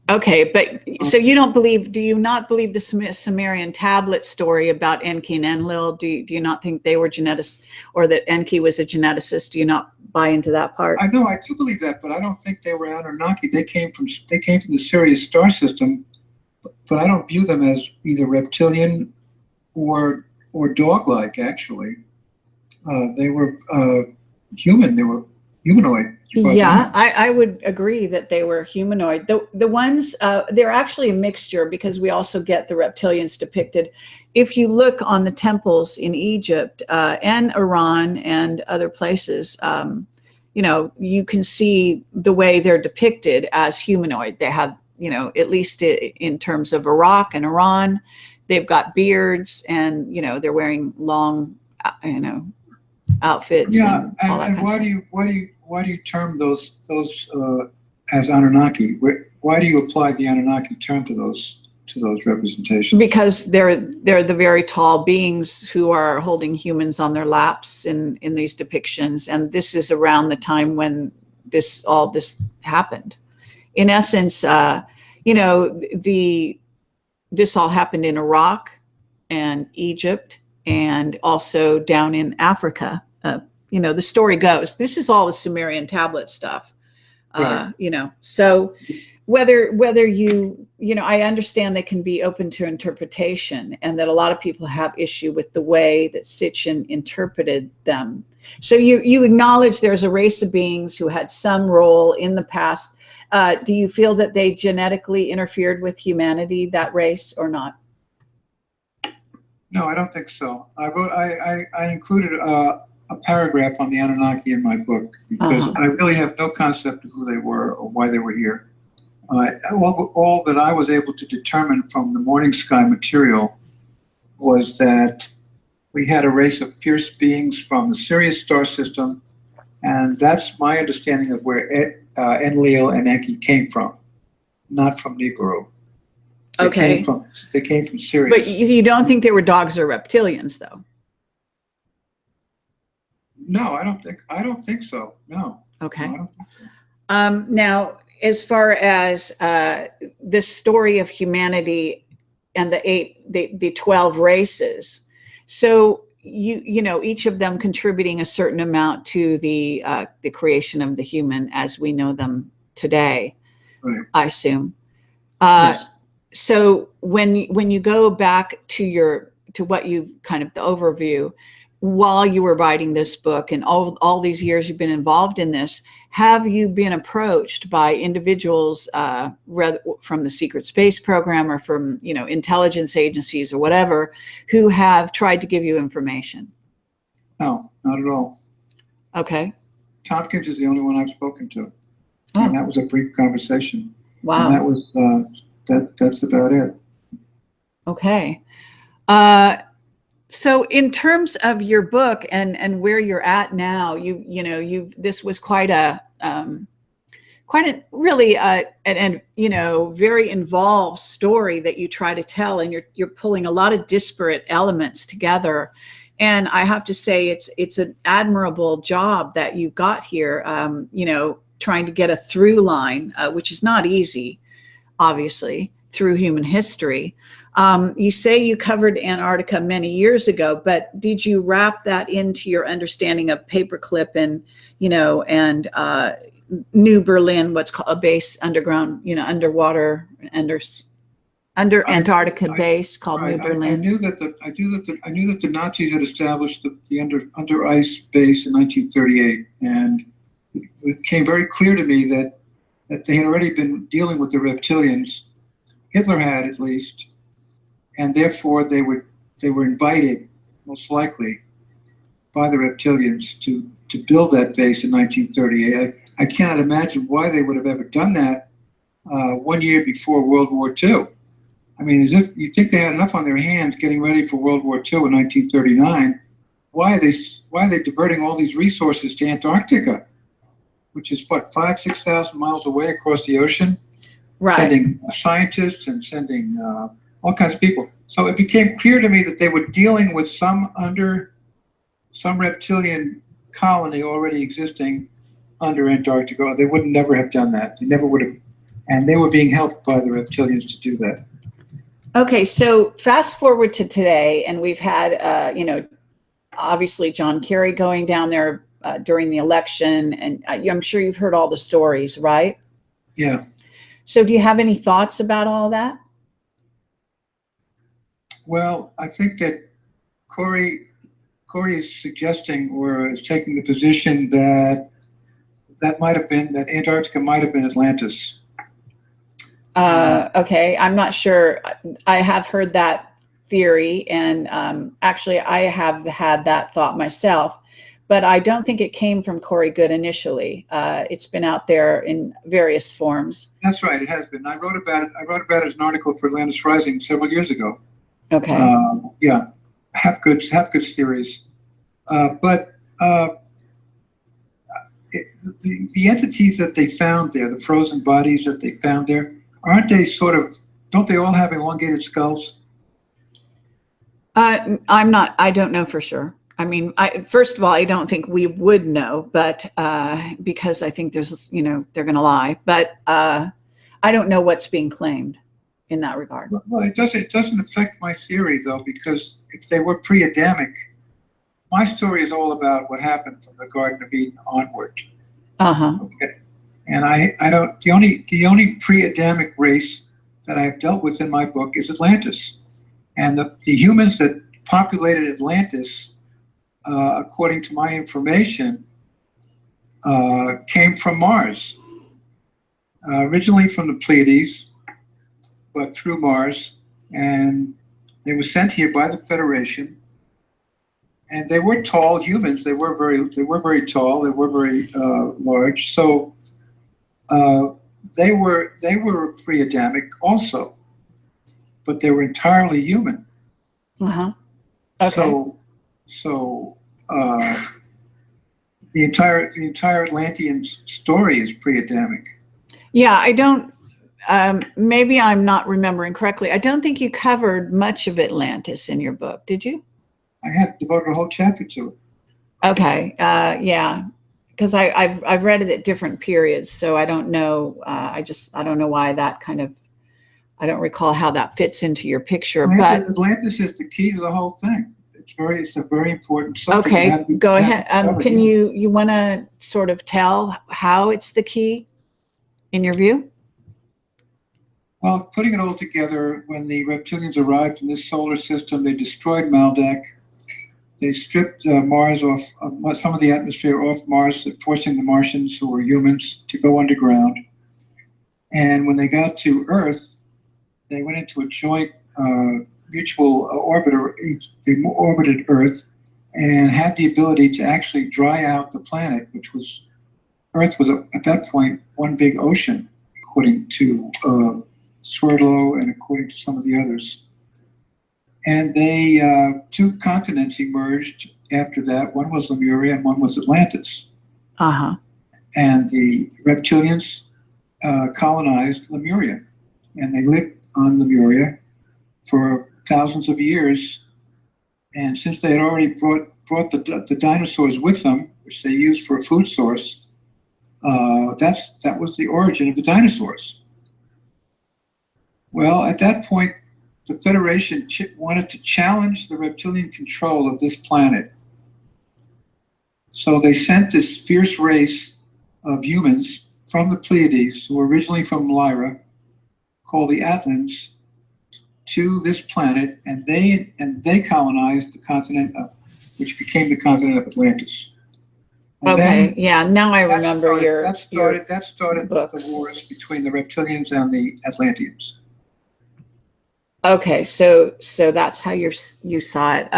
Okay, but so you don't believe, do you not believe the Sumerian tablet story about Enki and Enlil? Do you not think they were geneticists, or that Enki was a geneticist? Do you not buy into that part? I know, I do believe that, but I don't think they were Anunnaki. They came from the Sirius star system, but I don't view them as either reptilian or dog-like. Actually, they were human. They were humanoid. Yeah, I would agree that they were humanoid. The ones, they're actually a mixture, because we also get the reptilians depicted. If you look on the temples in Egypt and Iran and other places, you know, you can see the way they're depicted as humanoid. They have, you know, at least in terms of Iraq and Iran, they've got beards, and, you know, they're wearing long, you know, outfits. Yeah, and why do you term those as Anunnaki? Why do you apply the Anunnaki term to those representations? Because they're the very tall beings who are holding humans on their laps in these depictions, and this is around the time when all this happened. In essence, you know, this all happened in Iraq and Egypt, and also down in Africa. You know, the story goes, this is all the Sumerian tablet stuff. Right. You know, so whether you know, I understand they can be open to interpretation, and that a lot of people have issue with the way that Sitchin interpreted them. So you acknowledge there's a race of beings who had some role in the past. Do you feel that they genetically interfered with humanity, that race, or not? No, I don't think so. I included a paragraph on the Anunnaki in my book, because I really have no concept of who they were or why they were here. All that I was able to determine from the morning sky material was that we had a race of fierce beings from the Sirius star system, and that's my understanding of where Enlil and Enki came from, not from Nibiru. Okay. They came from Sirius. But you don't think they were dogs or reptilians, though? No, I don't think so. No. Okay. No, I don't think so. Now, as far as this story of humanity and the 12 races, so you know, each of them contributing a certain amount to the creation of the human as we know them today, Right. I assume. Yes. So when you go back to what you kind of the overview, while you were writing this book and all these years you've been involved in this, have you been approached by individuals from the secret space program or from, you know, intelligence agencies or whatever, who have tried to give you information? No, not at all. Okay. Tompkins is the only one I've spoken to, Oh. and that was a brief conversation. Wow. And that was that's about it. Okay. So in terms of your book and where you're at now, you know, this was quite a really and you know, very involved story that you try to tell, and you're pulling a lot of disparate elements together. And I have to say, it's an admirable job that you've got here, you know, trying to get a through line, which is not easy, obviously, through human history. You say you covered Antarctica many years ago, but did you wrap that into your understanding of paperclip and, you know, and New Berlin, what's called a base underground, you know, underwater, under Antarctica base called New Berlin? I knew that the Nazis had established the under ice base in 1938, and it became very clear to me that they had already been dealing with the reptilians. Hitler had, at least, and therefore they were invited, most likely, by the reptilians to build that base in 1938. I cannot imagine why they would have ever done that 1 year before World War II. I mean, as if you think they had enough on their hands getting ready for World War II in 1939. Why are they diverting all these resources to Antarctica, which is what, 5,000–6,000 miles away across the ocean? Right. Sending scientists and sending all kinds of people. So it became clear to me that they were dealing with some reptilian colony already existing under Antarctica. They would never have done that. They never would have. And they were being helped by the reptilians to do that. Okay, so fast forward to today, and we've had, obviously John Kerry going down there during the election, and I'm sure you've heard all the stories, right? Yeah. So do you have any thoughts about all that? Well, I think that Corey is suggesting or is taking the position that Antarctica might have been Atlantis. Okay, I'm not sure. I have heard that theory, and actually I have had that thought myself, but I don't think it came from Corey Good initially. It's been out there in various forms. That's right, it has been. I wrote about it as an article for Atlantis Rising several years ago. Okay. Yeah, Hapgood's theories, but the entities that they found there, the frozen bodies that they found there, aren't they don't they all have elongated skulls? I don't know for sure. I mean, first of all, I don't think we would know, but because I think there's, they're going to lie, but I don't know what's being claimed in that regard. Well, it doesn't affect my theory though, because if they were pre-Adamic, my story is all about what happened from the Garden of Eden onward. Okay. And the only pre-Adamic race that I've dealt with in my book is Atlantis. And the humans that populated Atlantis, according to my information, came from Mars. Originally from the Pleiades, but through Mars. And they were sent here by the Federation. And they were tall humans. They were very tall. They were very large. So they were pre-Adamic also, but they were entirely human. Okay. So the entire Atlantean story is pre-Adamic. Yeah, I don't. Maybe I'm not remembering correctly. I don't think you covered much of Atlantis in your book, did you? I had devoted a whole chapter to it. Okay. Yeah. Because I've read it at different periods, so I don't know. I don't know why that I don't recall how that fits into your picture. But Atlantis is the key to the whole thing. It's a very important subject. Okay, go ahead. Can you want to sort of tell how it's the key in your view? Well, putting it all together, when the reptilians arrived in this solar system, they destroyed Maldak. They stripped Mars off, some of the atmosphere off Mars, forcing the Martians, who were humans, to go underground. And when they got to Earth, they went into a joint mutual orbiter. They orbited Earth and had the ability to actually dry out the planet, Earth was at that point one big ocean, according to Swerdlow and according to some of the others. And they, two continents emerged after that. One was Lemuria and one was Atlantis. And the reptilians colonized Lemuria. And they lived on Lemuria for thousands of years. And since they had already brought the dinosaurs with them, which they used for a food source, that was the origin of the dinosaurs. Well, at that point, the Federation wanted to challenge the reptilian control of this planet. So they sent this fierce race of humans from the Pleiades, who were originally from Lyra, called the Atlans, to this planet, and they colonized the continent, which became the continent of Atlantis. And okay, yeah, now I remember that started the wars between the reptilians and the Atlanteans. Okay, so that's how you saw it.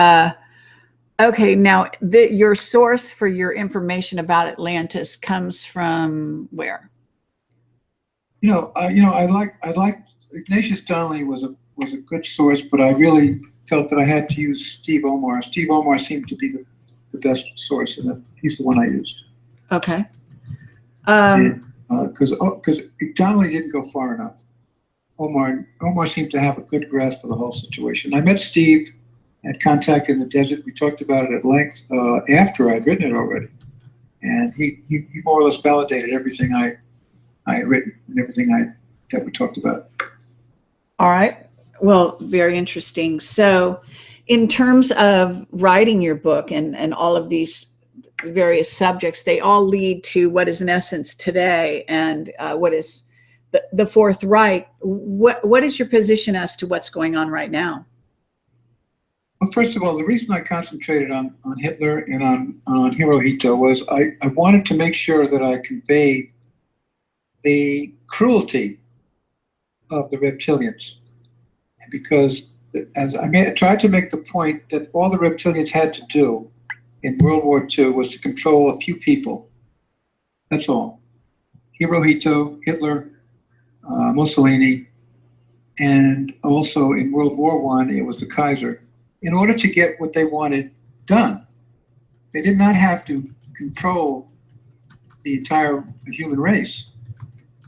Okay, now your source for your information about Atlantis comes from where? I like Ignatius Donnelly was a good source, but I really felt that I had to use Steve Omar. Steve Omar seemed to be the best source, and he's the one I used. Okay. Because Donnelly didn't go far enough. Omar seemed to have a good grasp of the whole situation. I met Steve at Contact in the Desert. We talked about it at length after I'd written it already, and he more or less validated everything I had written and everything that we talked about. All right. Well, very interesting. So, in terms of writing your book and all of these various subjects, they all lead to what is in essence today, and what is the Fourth Reich. What is your position as to what's going on right now? Well, first of all, the reason I concentrated on Hitler and on Hirohito was I wanted to make sure that I conveyed the cruelty of the reptilians, because as I tried to make the point that all the reptilians had to do in World War II was to control a few people. That's all. Hirohito, Hitler, Mussolini, and also in World War I, it was the Kaiser. In order to get what they wanted done, they did not have to control the entire human race,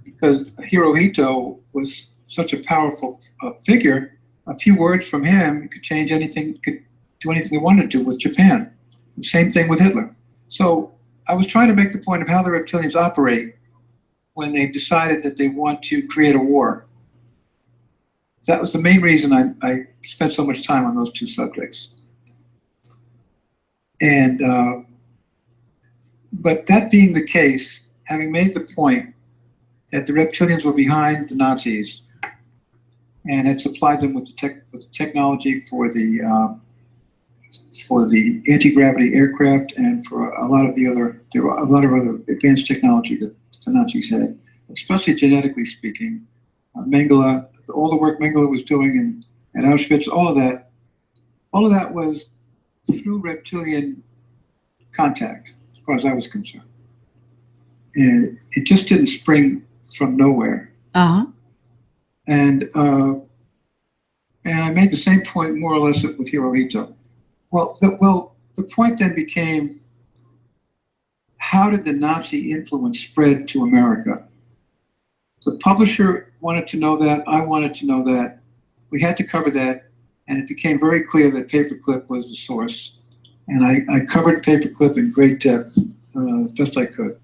because Hirohito was such a powerful figure. A few words from him could change anything, could do anything they wanted to do with Japan. The same thing with Hitler. So I was trying to make the point of how the reptilians operate when they've decided that they want to create a war. That was the main reason I spent so much time on those two subjects. And but that being the case, having made the point that the reptilians were behind the Nazis and had supplied them with the technology for the anti-gravity aircraft and for a lot of other advanced technology that the Nazis had, especially genetically speaking. Mengele, all the work Mengele was doing at Auschwitz, all of that was through reptilian contact, as far as I was concerned. And it just didn't spring from nowhere. Uh-huh. And I made the same point more or less with Hirohito. Well, the point then became, how did the Nazi influence spread to America? The publisher wanted to know that. I wanted to know that. We had to cover that, and it became very clear that Paperclip was the source. And I covered Paperclip in great depth, as best I could.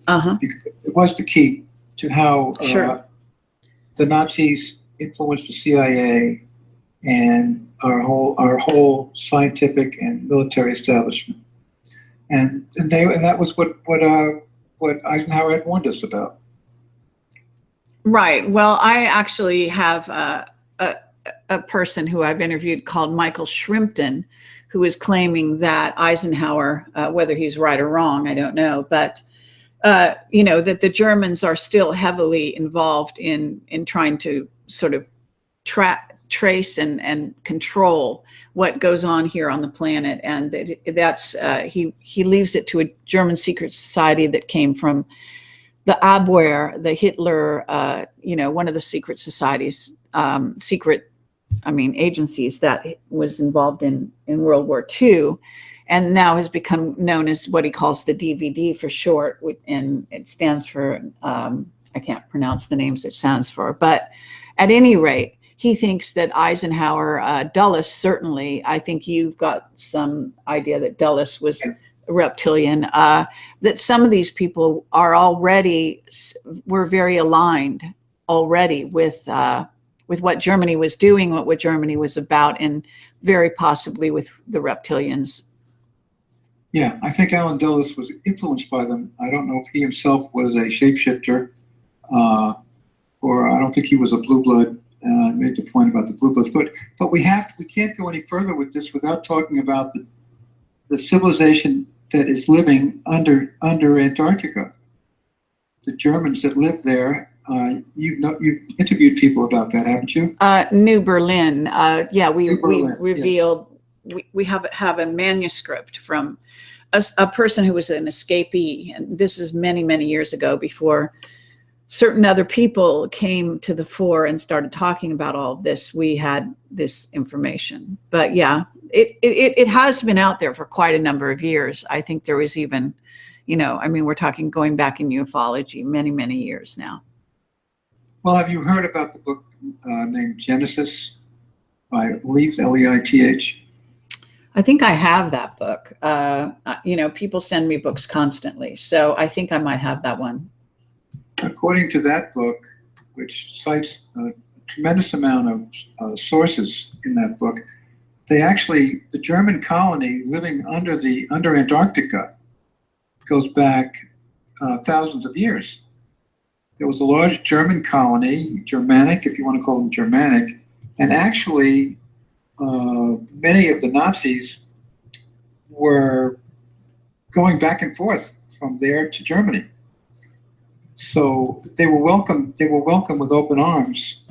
Uh-huh. Because it was the key to how Sure. the Nazis influenced the CIA and our whole scientific and military establishment. And that was what Eisenhower had warned us about. Right. Well, I actually have a person who I've interviewed called Michael Shrimpton, who is claiming that Eisenhower, whether he's right or wrong, I don't know, but that the Germans are still heavily involved in trying to sort of trace and control what goes on here on the planet, and that's he leaves it to a German secret society that came from the Abwehr, the Hitler, one of the secret societies, agencies that was involved in World War II, and now has become known as what he calls the DVD for short, and it stands for, I can't pronounce the names it stands for, but at any rate, he thinks that Eisenhower, Dulles certainly, I think you've got some idea that Dulles was reptilian, that some of these people were very aligned already with what Germany was doing, what Germany was about, and very possibly with the reptilians. Yeah, I think Alan Dulles was influenced by them. I don't know if he himself was a shapeshifter, or I don't think he was a blue blood. Made the point about the blue bloods, but we can't go any further with this without talking about the civilization that is living under Antarctica. The Germans that live there. You've interviewed people about that, haven't you? New Berlin. We Berlin, revealed we have a manuscript from a person who was an escapee, and this is many, many years ago, before certain other people came to the fore and started talking about all of this. We had this information, but yeah, it has been out there for quite a number of years. I think there was even, I mean, we're talking going back in ufology many, many years now. Well, have you heard about the book named Genesis by Leith, Leith? I think I have that book. People send me books constantly, so I think I might have that one. According to that book, which cites a tremendous amount of sources in that book, the German colony living under Antarctica goes back thousands of years. There was a large German colony, Germanic, if you want to call them Germanic, and actually many of the Nazis were going back and forth from there to Germany. So they were welcome with open arms.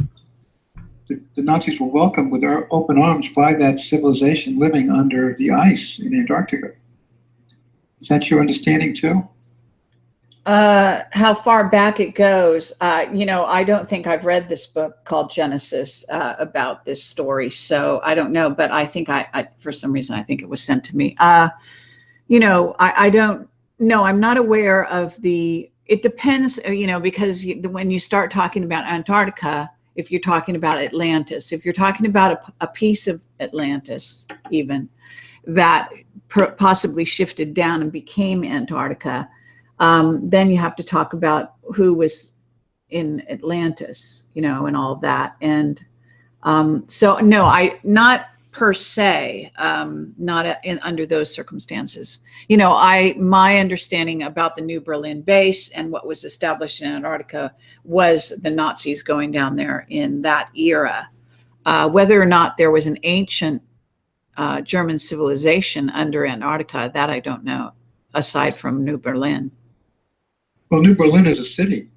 The Nazis were welcomed with open arms by that civilization living under the ice in Antarctica. Is that your understanding too? How far back it goes, I don't think I've read this book called Genesis about this story, so I don't know. But I think I for some reason, I think it was sent to me. I don't know. I'm not aware of the. It depends, because when you start talking about Antarctica, if you're talking about Atlantis, if you're talking about a piece of Atlantis, even that possibly shifted down and became Antarctica. Then you have to talk about who was in Atlantis, and all of that. And so, no, not per se, not under those circumstances. My understanding about the New Berlin base and what was established in Antarctica was the Nazis going down there in that era. Whether or not there was an ancient German civilization under Antarctica, that I don't know, aside from New Berlin. Well, New Berlin is a city.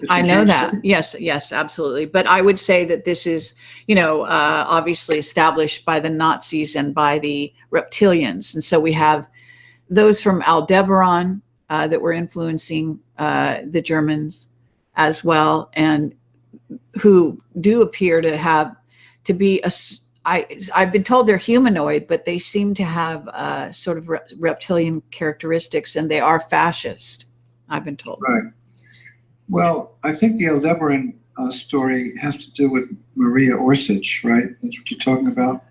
I know that. City. Yes, absolutely. But I would say that this is, obviously established by the Nazis and by the reptilians. And so we have those from Aldebaran that were influencing the Germans as well, and who do appear to be I've been told they're humanoid, but they seem to have sort of reptilian characteristics, and they are fascist, I've been told. Right. Well, I think the Aldebaran story has to do with Maria Orsich, right? That's what you're talking about.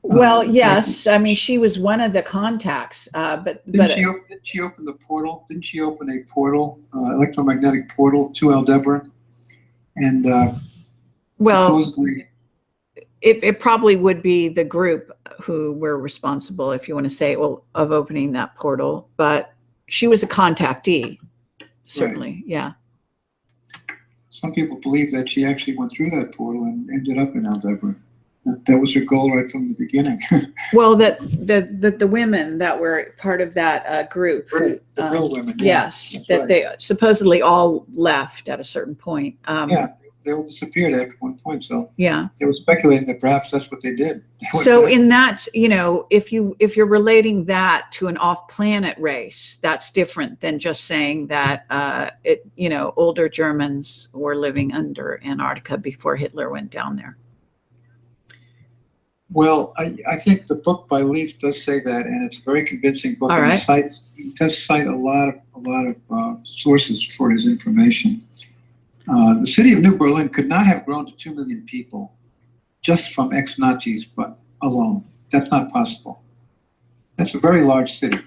Well, yes. I mean, she was one of the contacts, didn't she open the portal? Didn't she open a portal, electromagnetic portal to Aldebaran? And supposedly, it probably would be the group who were responsible, if you want to say, of opening that portal. But she was a contactee, certainly. Right. Yeah. Some people believe that she actually went through that portal and ended up in Aldebaran. That was her goal right from the beginning. Well, that the women that were part of that group, the real women, yes, that right. They supposedly all left at a certain point. They all disappeared after one point. So yeah, they were speculating that perhaps that's what they did. So in that, if you're relating that to an off-planet race, that's different than just saying that older Germans were living under Antarctica before Hitler went down there. Well, I think the book by Leith does say that, and it's a very convincing book. All right. He does cite a lot of sources for his information. The city of New Berlin could not have grown to 2 million people just from ex-Nazis, but alone. That's not possible. That's a very large city,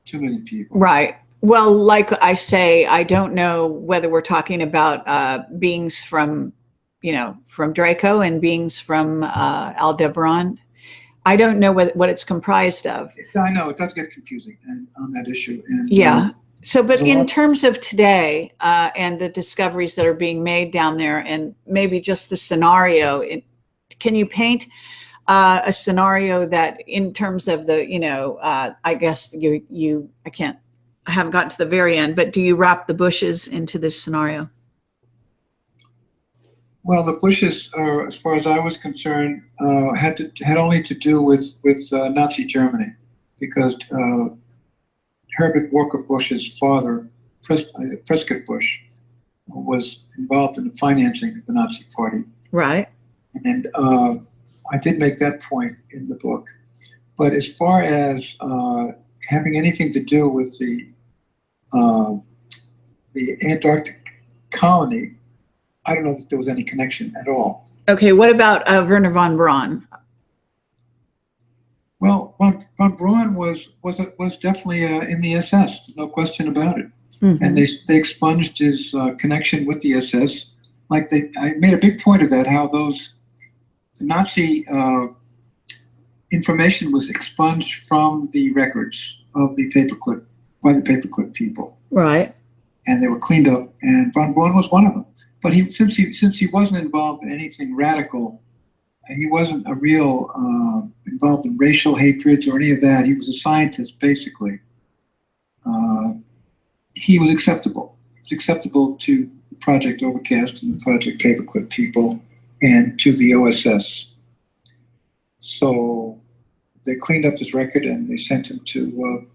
2 million people. Right. Well, like I say, I don't know whether we're talking about beings from Draco and beings from Aldebaran. I don't know what it's comprised of. I know, it does get confusing on that issue. And, yeah. So, but in terms of today and the discoveries that are being made down there, and maybe just the scenario, can you paint a scenario that, in terms of the, I guess I haven't gotten to the very end, but do you wrap the bushes into this scenario? Well, the Bushes, as far as I was concerned, had only to do with Nazi Germany, because Herbert Walker Bush's father, Prescott Bush, was involved in the financing of the Nazi Party. Right. And I did make that point in the book. But as far as having anything to do with the Antarctic colony, I don't know if there was any connection at all. Okay, what about Werner von Braun? Well, von Braun was definitely in the SS, no question about it. Mm-hmm. And they expunged his connection with the SS. I made a big point of that, how the Nazi information was expunged from the records of the paperclip, by the paperclip people. Right. And they were cleaned up, and von Braun was one of them. But since he wasn't involved in anything radical, he wasn't a real involved in racial hatreds or any of that. He was a scientist, basically. He was acceptable. He was acceptable to the Project Overcast and the Project Paperclip people, and to the OSS. So they cleaned up his record and they sent him to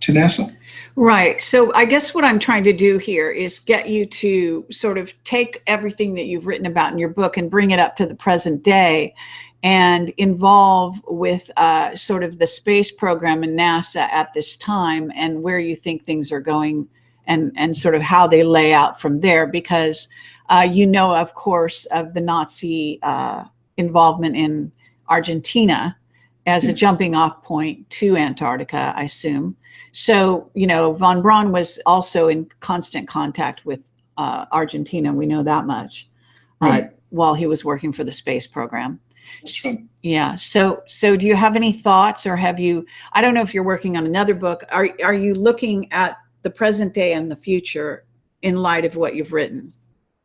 NASA. Right. So I guess what I'm trying to do here is get you to sort of take everything that you've written about in your book and bring it up to the present day, and involve with sort of the space program and NASA at this time, and where you think things are going, and sort of how they lay out from there. Because of course, of the Nazi involvement in Argentina as a jumping off point to Antarctica, I assume. So, von Braun was also in constant contact with Argentina. We know that much, right, while he was working for the space program. That's right. Yeah. So do you have any thoughts, or have you, I don't know if you're working on another book. Are you looking at the present day and the future in light of what you've written?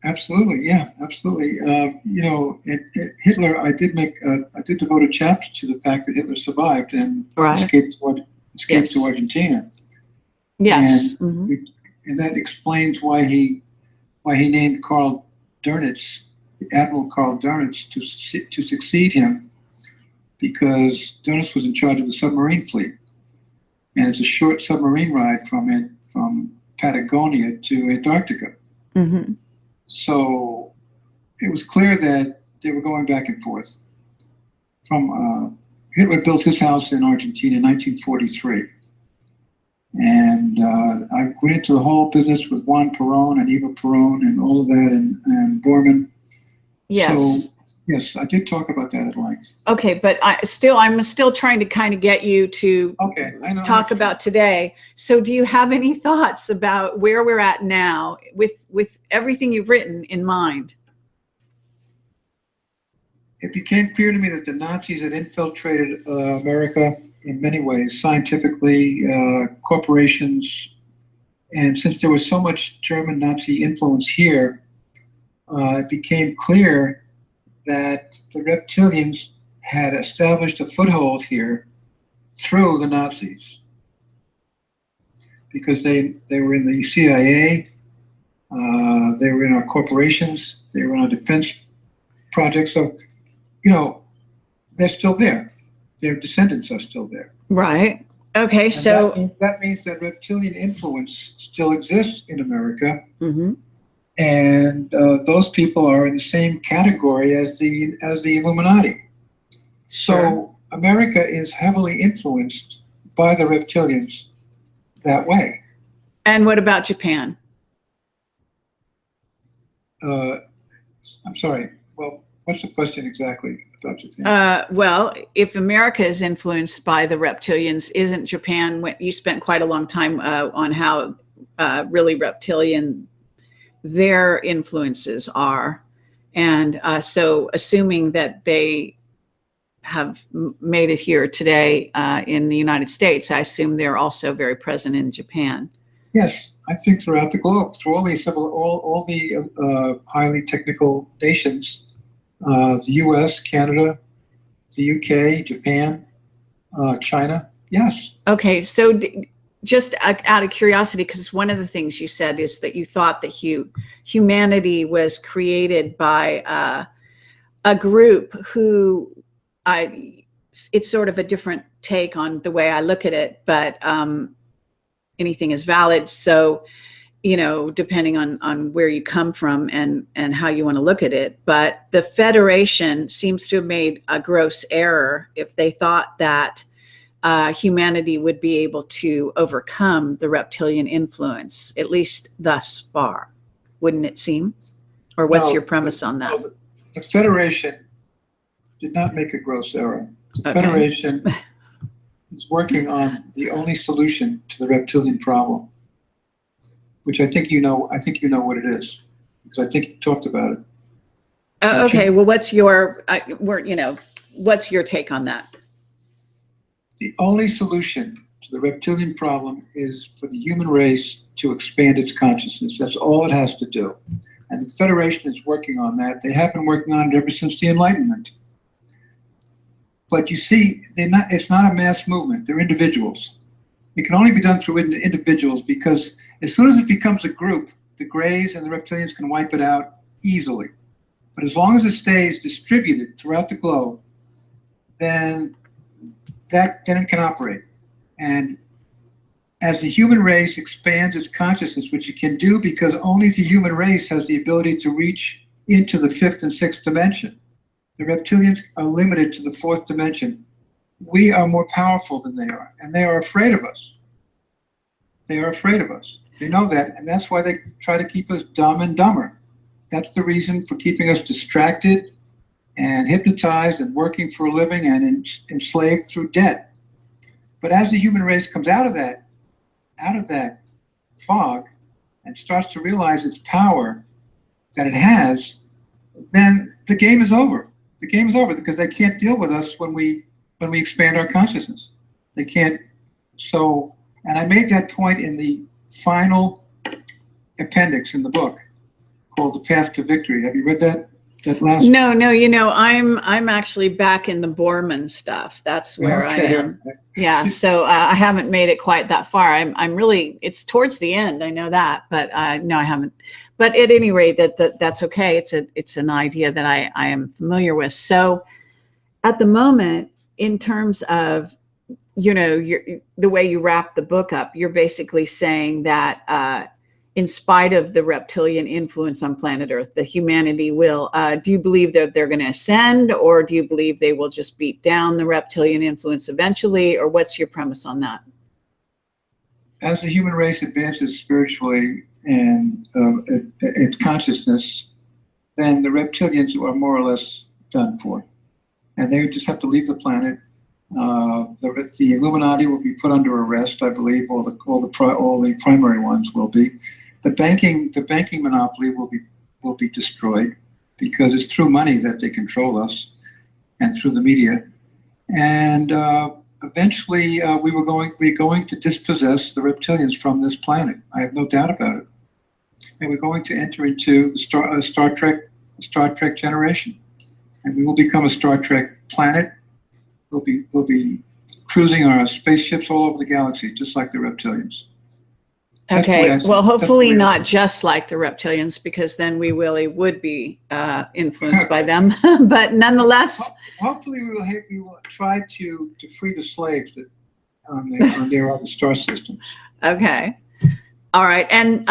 Absolutely, yeah, absolutely. Hitler, I did devote a chapter to the fact that Hitler survived and escaped to Argentina. Yes, and that explains why he named Karl Dönitz, Admiral Karl Dönitz, to succeed him, because Dönitz was in charge of the submarine fleet, and it's a short submarine ride from Patagonia to Antarctica. Mm-hmm. So it was clear that they were going back and forth. Hitler built his house in Argentina in 1943. And I went into the whole business with Juan Perón and Eva Perón and all of that, and Bormann. Yes. So, yes, I did talk about that at length. Okay, but I'm still trying to kind of get you to talk about today. So do you have any thoughts about where we're at now with everything you've written in mind? It became clear to me that the Nazis had infiltrated America in many ways, scientifically, corporations. And since there was so much German Nazi influence here, it became clear that the reptilians had established a foothold here through the Nazis, because they were in the CIA, they were in our corporations, they were in our defense projects. So, they're still there. Their descendants are still there. Right. Okay. And so that means that reptilian influence still exists in America. Mm-hmm. And those people are in the same category as the Illuminati. Sure. So America is heavily influenced by the reptilians that way. And what about Japan? I'm sorry. Well, what's the question exactly about Japan? Well, if America is influenced by the reptilians, isn't Japan? You spent quite a long time on how really reptilian their influences are, and so assuming that they have made it here today in the United States, I assume they're also very present in Japan. Yes, I think throughout the globe, through all the highly technical nations, the U.S., Canada, the UK, Japan, China. Yes. Okay, so just out of curiosity, because one of the things you said is that you thought that humanity was created by a group who, it's sort of a different take on the way I look at it, but anything is valid. So, you know, depending on where you come from and how you want to look at it. But the Federation seems to have made a gross error if they thought that humanity would be able to overcome the reptilian influence, at least thus far. Wouldn't it seem? Or what's your premise on that? Well, the Federation did not make a gross error. The Okay. Federation is working on the only solution to the reptilian problem, which I think you know what it is, because I think you talked about it. Okay. Well, what's your what's your take on that? The only solution to the reptilian problem is for the human race to expand its consciousness. That's all it has to do. And the Federation is working on that. They have been working on it ever since the Enlightenment. But you see, it's not a mass movement. They're individuals. It can only be done through individuals, because as soon as it becomes a group, the Greys and the Reptilians can wipe it out easily. But as long as it stays distributed throughout the globe, then it can operate. And as the human race expands its consciousness, which it can do because only the human race has the ability to reach into the 5th and 6th dimension. The reptilians are limited to the 4th dimension. We are more powerful than they are, and they are afraid of us. They are afraid of us. They know that, and that's why they try to keep us dumb and dumber. That's the reason for keeping us distracted and hypnotized and working for a living and enslaved through debt. But as the human race comes out of that fog and starts to realize its power that it has, then the game is over. The game is over, because they can't deal with us when we expand our consciousness. They can't. So, and I made that point in the final appendix in the book called The Path to Victory. Have you read that last? No, you know, I'm actually back in the Borman stuff. That's where I am. Yeah, so I haven't made it quite that far. I'm really, it's towards the end. I know that, but no, I haven't. But at any rate, that's okay. It's an idea that I am familiar with. So at the moment, in terms of, you know, the way you wrap the book up, you're basically saying that in spite of the reptilian influence on planet Earth, the humanity will, do you believe that they're going to ascend, or do you believe they will just beat down the reptilian influence eventually, or what's your premise on that? As the human race advances spiritually and its consciousness, then the reptilians are more or less done for, and they just have to leave the planet. The Illuminati will be put under arrest, I believe. All the primary ones will be. The banking monopoly will be destroyed, because it's through money that they control us, and through the media. And eventually, we're going to dispossess the reptilians from this planet. I have no doubt about it. And we're going to enter into the Star Trek generation, and we will become a Star Trek planet. We'll be cruising our spaceships all over the galaxy, just like the reptilians. Okay, well, hopefully not just like the reptilians, because then we really would be influenced by them. But nonetheless, hopefully we will try to free the slaves that on their other star systems. Okay, all right. And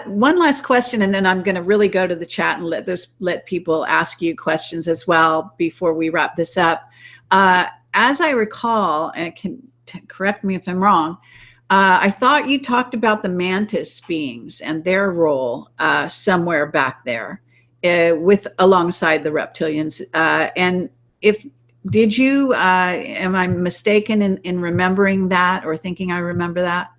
one last question, and then I'm going to really go to the chat and let people ask you questions as well before we wrap this up. As I recall, and correct me if I'm wrong, I thought you talked about the mantis beings and their role somewhere back there alongside the reptilians. And did you, am I mistaken in remembering that, or thinking I remember that?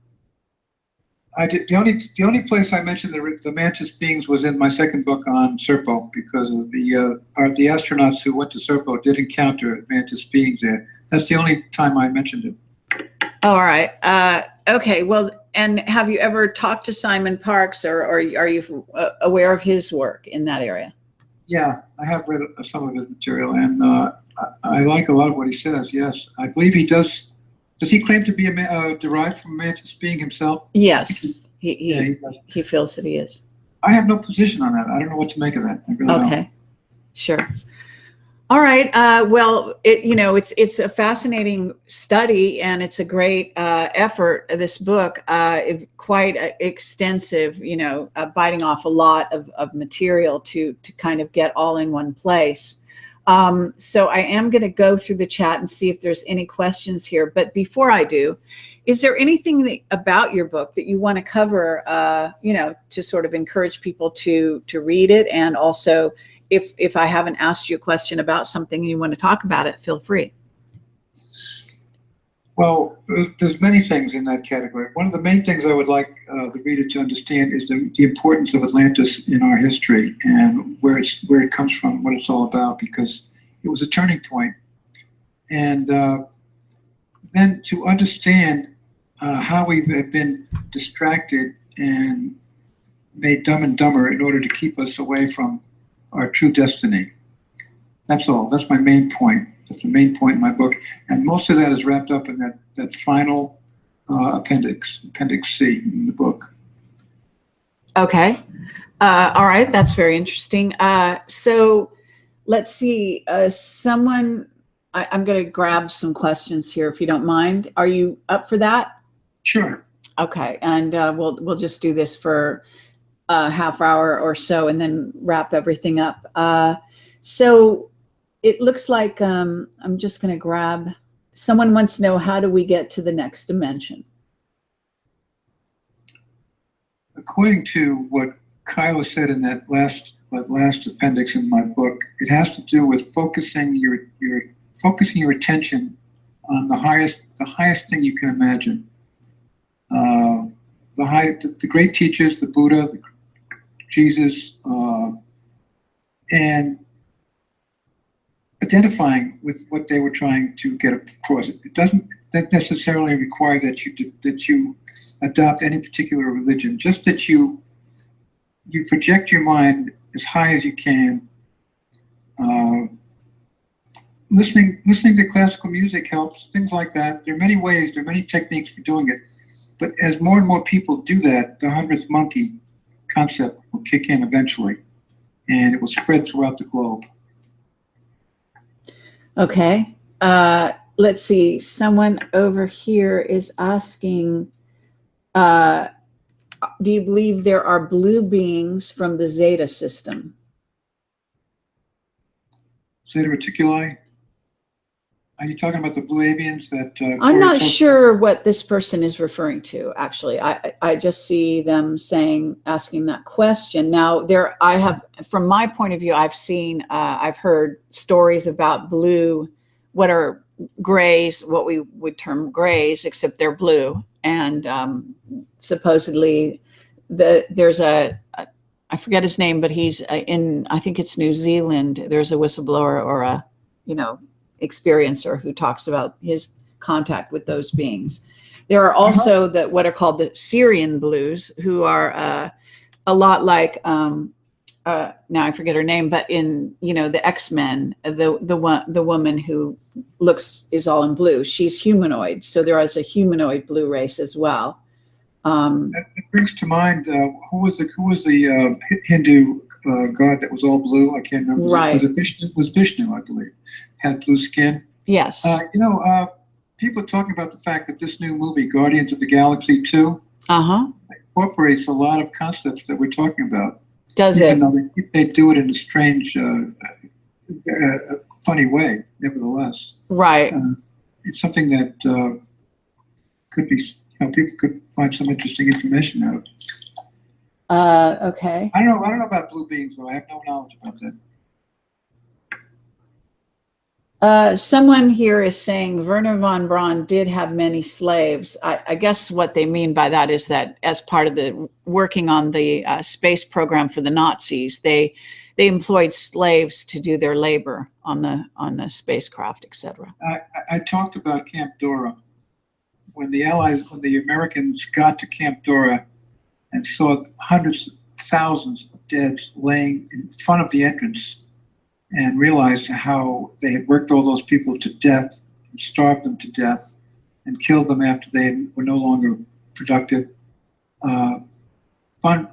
I did. The only place I mentioned the mantis beings was in my second book on Serpo, because of the astronauts who went to Serpo did encounter mantis beings there. That's the only time I mentioned it. All right. Okay. Well, and have you ever talked to Simon Parkes, or are you aware of his work in that area? Yeah, I have read some of his material, and I like a lot of what he says. Yes, I believe he does Does he claim to be derived from a mantis being himself? Yes, Yeah, he feels that he is. I have no position on that. I don't know what to make of that. I really Okay, don't. sure. All right. Well, it's a fascinating study, and it's a great effort. This book, quite extensive. Biting off a lot of material to kind of get all in one place. So I am going to go through the chat and see if there's any questions here. But before I do, is there anything about your book that you want to cover? To sort of encourage people to read it, and also, if I haven't asked you a question about something and you want to talk about it, feel free. Well, there's many things in that category. One of the main things I would like the reader to understand is the importance of Atlantis in our history, and where it comes from, what it's all about, because it was a turning point. And then to understand how we've been distracted and made dumb and dumber in order to keep us away from our true destiny. That's all. That's my main point. That's the main point in my book. And most of that is wrapped up in that final appendix C in the book. Okay. All right. That's very interesting. So let's see. I'm going to grab some questions here, if you don't mind. Are you up for that? Sure. Okay. And we'll just do this for a half hour or so and then wrap everything up. So it looks like I'm just going to grab, someone wants to know, how do we get to the next dimension? According to what Kyla said in that last appendix in my book, it has to do with focusing your attention on the highest thing you can imagine. The great teachers, the Buddha, Jesus, and identifying with what they were trying to get across. It doesn't necessarily require that you adopt any particular religion, just that you project your mind as high as you can. Listening to classical music helps, things like that. There are many ways, there are many techniques for doing it. But as more and more people do that, the 100th monkey concept will kick in eventually, and it will spread throughout the globe. Okay. Let's see. Someone over here is asking, do you believe there are blue beings from the Zeta system? Zeta Reticuli? Are you talking about the blue avians that... I'm not sure what this person is referring to, actually. I just see them asking that question. Now, from my point of view, I've heard stories about blue, what are grays, what we would term grays, except they're blue. And supposedly there's I forget his name, but he's I think it's New Zealand. There's a whistleblower or a, experiencer who talks about his contact with those beings. There are also what are called the Syrian blues, who are a lot like now I forget her name, but in the X-Men, the woman who is all in blue, she's humanoid. So there is a humanoid blue race as well. It brings to mind who was the Hindu god that was all blue? I can't remember. Right. Was Vishnu, I believe, had blue skin. Yes. People are talking about the fact that this new movie, Guardians of the Galaxy 2, incorporates a lot of concepts that we're talking about. Does it? If they do it in a strange, funny way, nevertheless. Right. It's something that could be. People could find some interesting information out of it. Okay. I don't know about blue beings, though. I have no knowledge about that. Someone here is saying Werner von Braun did have many slaves. I guess what they mean by that is that as part of the working on the space program for the Nazis, they employed slaves to do their labor on the spacecraft, etc. I talked about Camp Dora. When the Americans got to Camp Dora and saw hundreds of thousands of dead laying in front of the entrance, and realized how they had worked all those people to death and starved them to death, and killed them after they were no longer productive. Von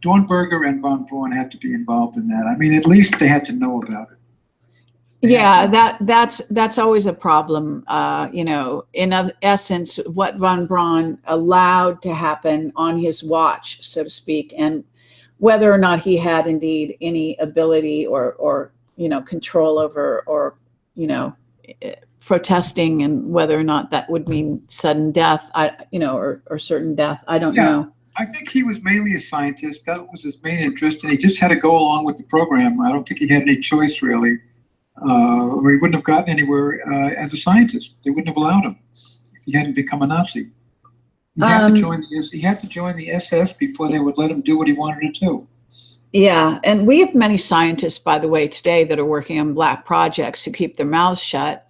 Dornberger and von Braun had to be involved in that. I mean, at least they had to know about it. Yeah, that's always a problem. You know, in essence, what von Braun allowed to happen on his watch, so to speak, and whether or not he had indeed any ability or you know, control over, or you know, protesting, and whether or not that would mean sudden death, you know, or certain death, I don't know. I think he was mainly a scientist. That was his main interest, and he just had to go along with the program. I don't think he had any choice, really, or he wouldn't have gotten anywhere as a scientist. They wouldn't have allowed him if he hadn't become a Nazi. He had to join the SS before they would let him do what he wanted to do. Yeah, and we have many scientists, by the way, today that are working on black projects who keep their mouths shut.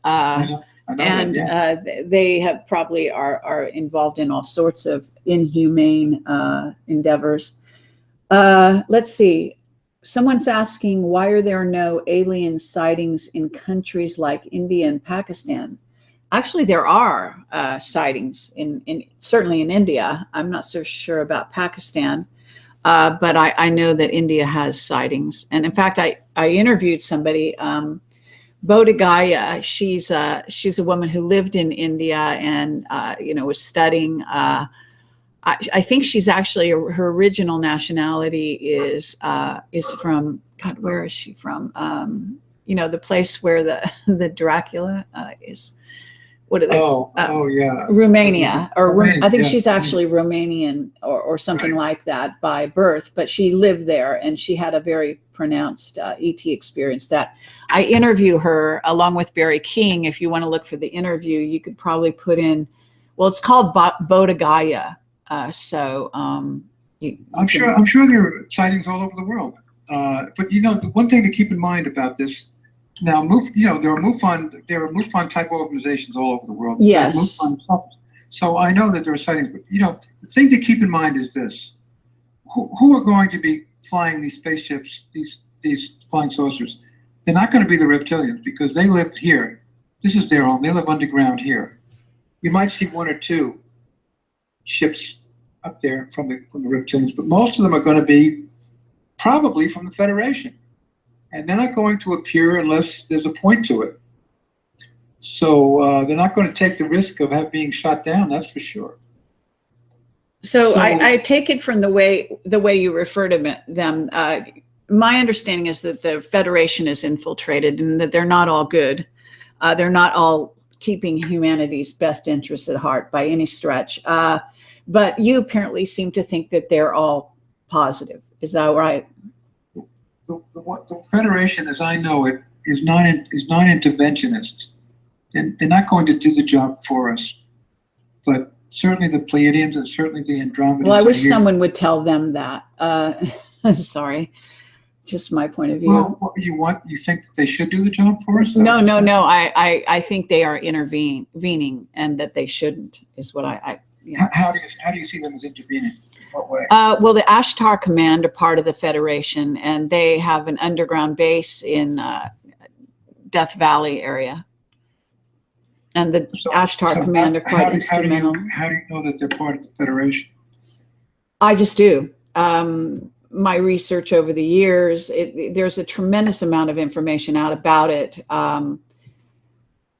They have probably are involved in all sorts of inhumane endeavors. Let's see. Someone's asking, why are there no alien sightings in countries like India and Pakistan? Actually, there are sightings certainly in India. I'm not so sure about Pakistan, but I know that India has sightings. And in fact, I interviewed somebody, Bodhi Gaya. She's a woman who lived in India and you know, was studying. I think she's actually, her original nationality is from, God, where is she from? You know, the place where the Dracula is. What are they? Romania, Romania, I think she's actually Romanian or something like that by birth, but she lived there and she had a very pronounced ET experience. That I interview her along with Barry King. If you want to look for the interview, you could probably put in, well, it's called Bodhi Gaya. I'm sure there are sightings all over the world. But you know, the one thing to keep in mind about this. Now, you know, there are MUFON type organizations all over the world. Yes. So I know that there are sightings, but you know, the thing to keep in mind is this: who are going to be flying these spaceships, these flying saucers? They're not going to be the reptilians because they live here. This is their home. They live underground here. You might see one or two ships up there from the reptilians, but most of them are going to be probably from the Federation. And they're not going to appear unless there's a point to it. So they're not going to take the risk of being shot down, that's for sure. So I take it from the way you refer to them. My understanding is that the Federation is infiltrated and that they're not all good. They're not all keeping humanity's best interests at heart by any stretch. But you apparently seem to think that they're all positive. Is that right? The Federation, as I know it, is non-interventionist. They're not going to do the job for us. But certainly the Pleiadians and certainly the Andromedans. Well, I wish someone would tell them that. Sorry, just my point of view. Well, you think that they should do the job for us? No. I think they are intervening, and that they shouldn't. Is what I How do you see them as intervening? What way? Well, the Ashtar Command are part of the Federation, and they have an underground base in Death Valley area. And the Ashtar Command are quite instrumental. How do you know that they're part of the Federation? I just do. My research over the years, there's a tremendous amount of information out about it.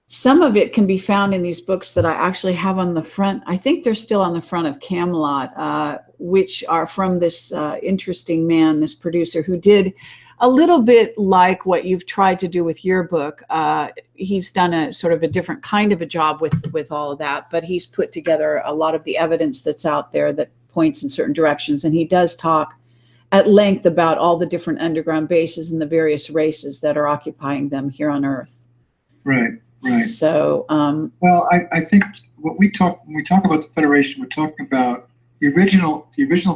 Some of it can be found in these books that I actually have on the front. I think they're still on the front of Camelot, which are from this interesting man, this producer, who did a little bit like what you've tried to do with your book. He's done a sort of a different kind of a job with all of that, but he's put together a lot of the evidence that's out there that points in certain directions. And he does talk at length about all the different underground bases and the various races that are occupying them here on Earth. Right. Right. So, well, I think when we talk about the Federation, we're talking about the original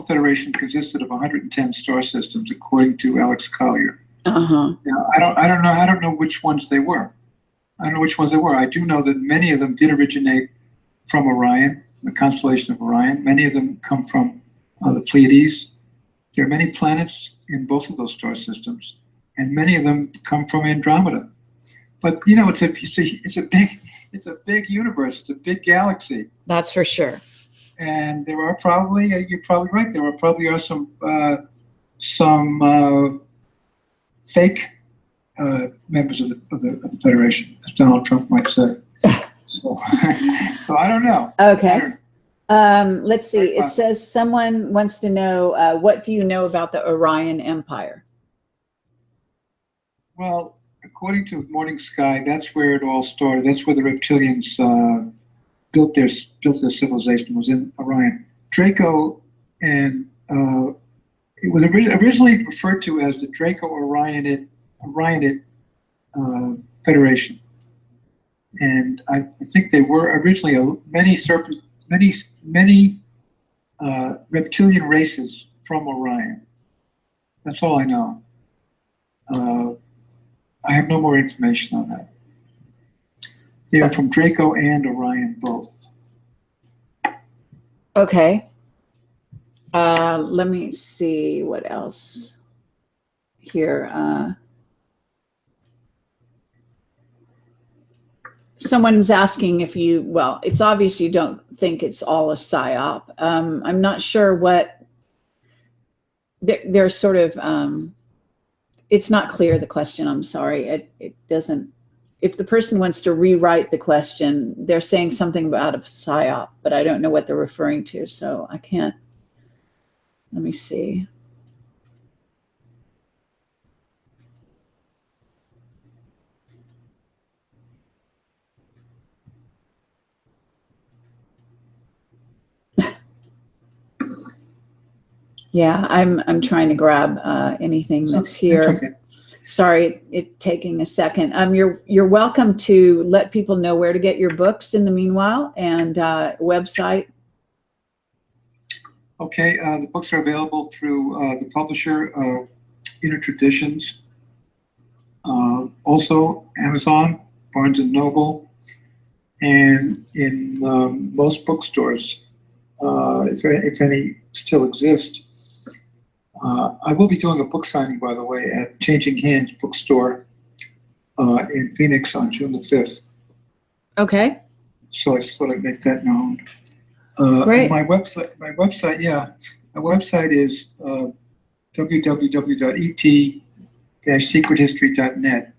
Federation consisted of 110 star systems, according to Alex Collier. Uh-huh. Now, I don't know which ones they were. I do know that many of them did originate from Orion, the constellation of Orion. Many of them come from the Pleiades. There are many planets in both of those star systems, and many of them come from Andromeda. But you know, it's a big universe. It's a big galaxy. That's for sure. And there are probably, you're probably right. There are some fake members of the Federation, as Donald Trump might say. So I don't know. Okay. Let's see. It says someone wants to know, what do you know about the Orion Empire? Well, according to Morning Sky, that's where it all started. That's where the reptilians built their civilization, was in Orion. Draco, and it was originally referred to as the Draco-Orionid Federation. And I think they were originally many reptilian races from Orion. That's all I know. I have no more information on that. They are from Draco and Orion both. Okay. Let me see what else here. Someone's asking if you, well, it's obvious you don't think it's all a psyop. I'm not sure what, they're sort of, it's not clear, the question, I'm sorry. It doesn't, if the person wants to rewrite the question, they're saying something about a psyop, but I don't know what they're referring to, so I can't, let me see. Yeah, I'm trying to grab anything that's here. Sorry, it taking a second. You're welcome to let people know where to get your books in the meanwhile, and website. Okay, the books are available through the publisher, Inner Traditions. Also, Amazon, Barnes and Noble, and in most bookstores, if any still exist. I will be doing a book signing, by the way, at Changing Hands Bookstore in Phoenix on June the 5th. Okay. So I just thought I'd make that known. Great. My website, yeah, my website is www.et-secrethistory.net.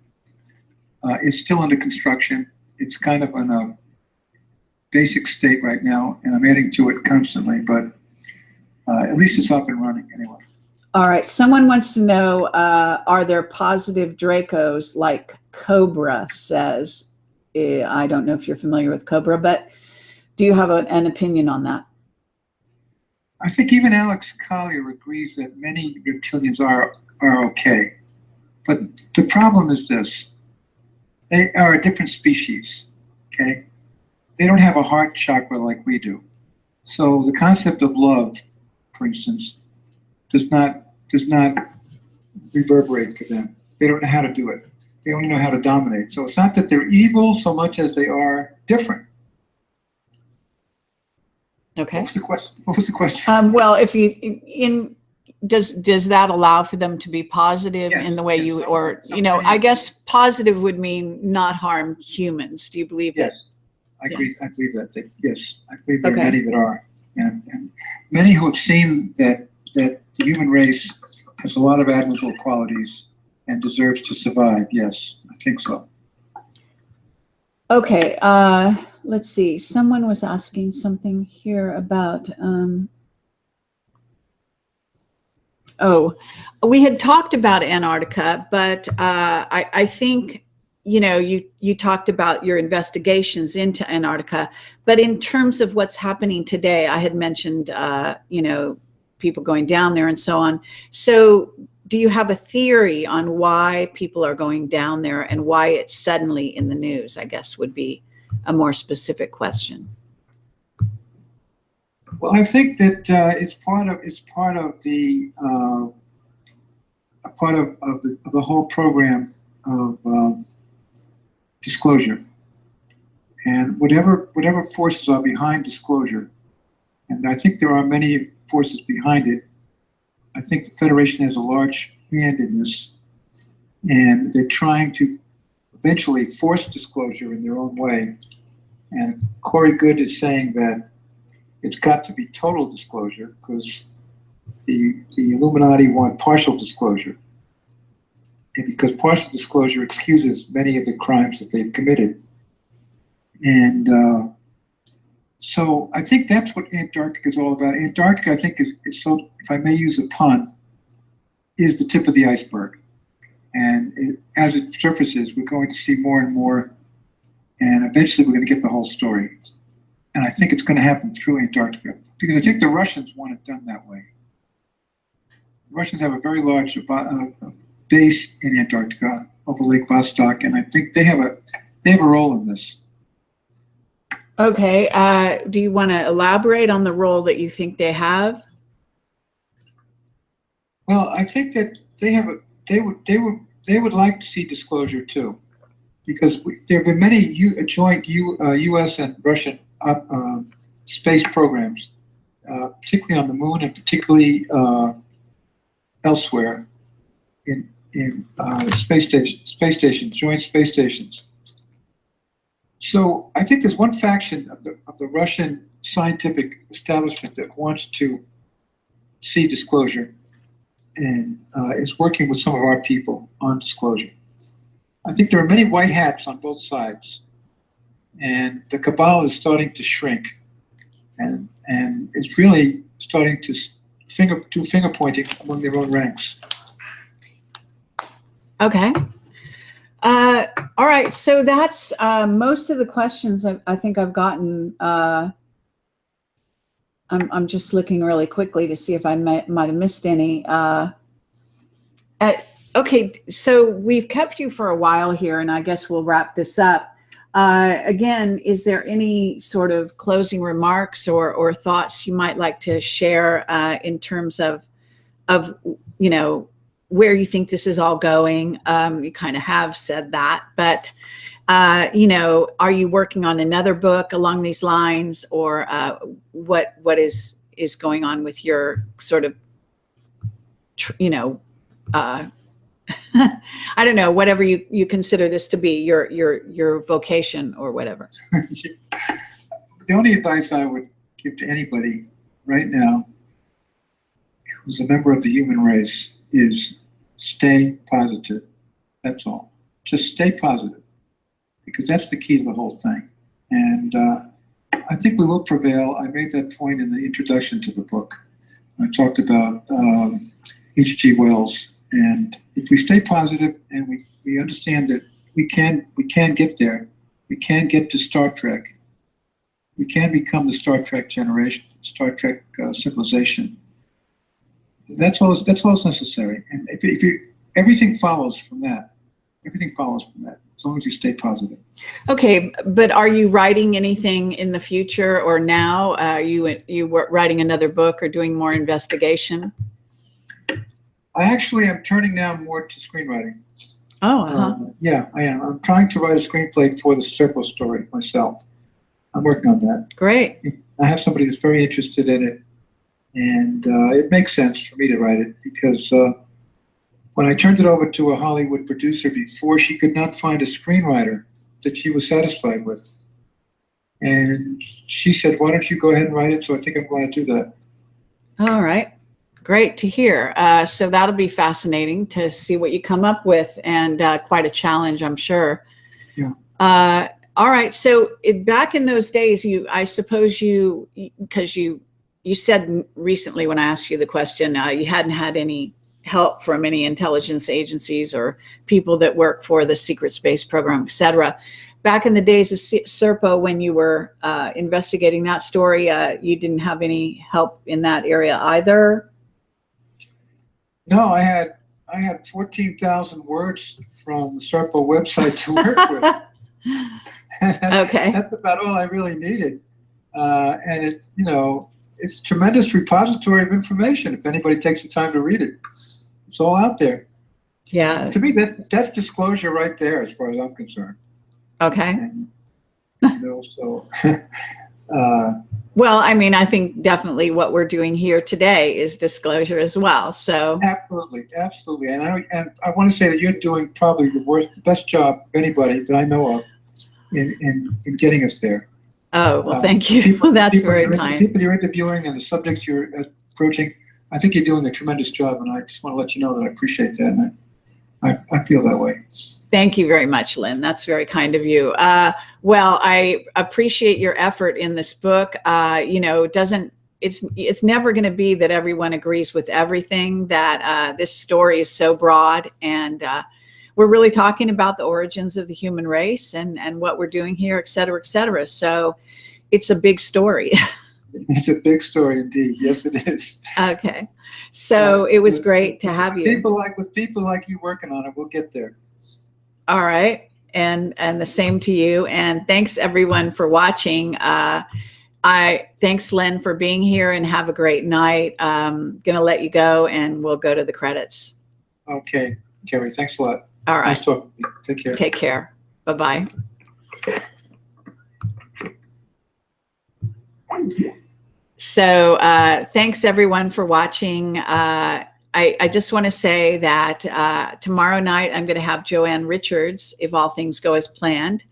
It's still under construction. It's kind of in a basic state right now, and I'm adding to it constantly, but at least it's up and running anyway. All right. Someone wants to know, are there positive Dracos like Cobra says? I don't know if you're familiar with Cobra, but do you have an opinion on that? I think even Alex Collier agrees that many reptilians are okay. But the problem is this. They are a different species, okay? They don't have a heart chakra like we do. So the concept of love, for instance, does not reverberate for them. They don't know how to do it. They only know how to dominate. So it's not that they're evil so much as they are different. Okay. What was the question? Well, if you does that allow for them to be positive in the way you, or I guess positive would mean not harm humans. Do you believe that? I agree. I believe that. Yes, I believe there are many that are, and many who have seen that the human race has a lot of admirable qualities and deserves to survive. Yes, I think so. Okay. Let's see. Someone was asking something here about. We had talked about Antarctica, but I think you talked about your investigations into Antarctica, but in terms of what's happening today, I had mentioned people going down there and so on. So do you have a theory on why people are going down there and why it's suddenly in the news, I guess would be a more specific question. Well, I think that it's part of the whole program of disclosure, and whatever forces are behind disclosure, and I think there are many forces behind it. I think the Federation has a large hand in this, and they're trying to eventually force disclosure in their own way. And Corey Goode is saying that it's got to be total disclosure because the Illuminati want partial disclosure. And because partial disclosure excuses many of the crimes that they've committed. And so I think that's what Antarctica is all about. Antarctica, I think, is so, if I may use a pun, is the tip of the iceberg. And as it surfaces, we're going to see more and more, and eventually we're going to get the whole story. And I think it's going to happen through Antarctica, because I think the Russians want it done that way. The Russians have a very large base in Antarctica over Lake Vostok, and I think they have a role in this. Okay. Do you want to elaborate on the role that you think they have? Well, I think that they would like to see disclosure too, because there have been many joint U.S. and Russian space programs, particularly on the moon and particularly elsewhere in space stations, joint space stations. So I think there's one faction of the Russian scientific establishment that wants to see disclosure and is working with some of our people on disclosure. I think there are many white hats on both sides, and the cabal is starting to shrink, and it's really starting to do finger pointing among their own ranks. Okay. All right. So that's most of the questions I think I've gotten. I'm just looking really quickly to see if I might have missed any. Okay. So we've kept you for a while here, and I guess we'll wrap this up. Again, is there any sort of closing remarks or thoughts you might like to share in terms of where you think this is all going? You kind of have said that, but are you working on another book along these lines, or what is going on with your sort of, I don't know, whatever you consider this to be, your vocation or whatever. The only advice I would give to anybody right now who's a member of the human race is stay positive. That's all. Just stay positive, because that's the key to the whole thing. And I think we will prevail. I made that point in the introduction to the book. I talked about H.G. Wells. And if we stay positive and we understand that we can get there, we can get to Star Trek, we can become the Star Trek generation, Star Trek civilization. That's all that's necessary. And if everything follows from that. Everything follows from that, as long as you stay positive. Okay, but are you writing anything in the future or now? You writing another book or doing more investigation? I actually am turning now more to screenwriting. Oh, yeah, I am. I'm trying to write a screenplay for the Serpo story myself. I'm working on that. Great. I have somebody that's very interested in it, and it makes sense for me to write it because when I turned it over to a Hollywood producer before, she could not find a screenwriter that she was satisfied with. And she said, why don't you go ahead and write it? So I think I'm going to do that. All right. Great to hear. So that'll be fascinating to see what you come up with, and quite a challenge, I'm sure. Yeah. All right. So back in those days, I suppose because you said recently when I asked you the question, you hadn't had any help from any intelligence agencies or people that work for the secret space program, etc. Back in the days of Serpo, when you were investigating that story, you didn't have any help in that area either? No, I had 14,000 words from the Serpo website to work with. Okay. That's about all I really needed. And it's a tremendous repository of information if anybody takes the time to read it. It's all out there. Yeah. To me, that's disclosure right there, as far as I'm concerned. Okay. And, so. Well, I mean, I think definitely what we're doing here today is disclosure as well. So Absolutely, absolutely. And I want to say that you're doing probably the best job of anybody that I know of in getting us there. oh, well, thank you. Well, that's very The kind. people you're interviewing and the subjects you're approaching, I think you're doing a tremendous job, and I just want to let you know that I appreciate that, and I feel that way. Thank you very much, Len. That's very kind of you. Well, I appreciate your effort in this book. It's never going to be that everyone agrees with everything. That this story is so broad, and we're really talking about the origins of the human race and what we're doing here, et cetera, et cetera. So it's a big story. It's a big story indeed. Yes, it is. Okay. So it was great to have you. With people like you working on it, we'll get there. All right. And the same to you. And thanks everyone for watching. Thanks Len for being here, and have a great night. Gonna let you go, and we'll go to the credits. Okay, Carrie, thanks a lot. All right. Nice talking to you. Take care. Take care. Bye-bye. So thanks everyone for watching. I just want to say that tomorrow night I'm going to have Joanne Richards, if all things go as planned.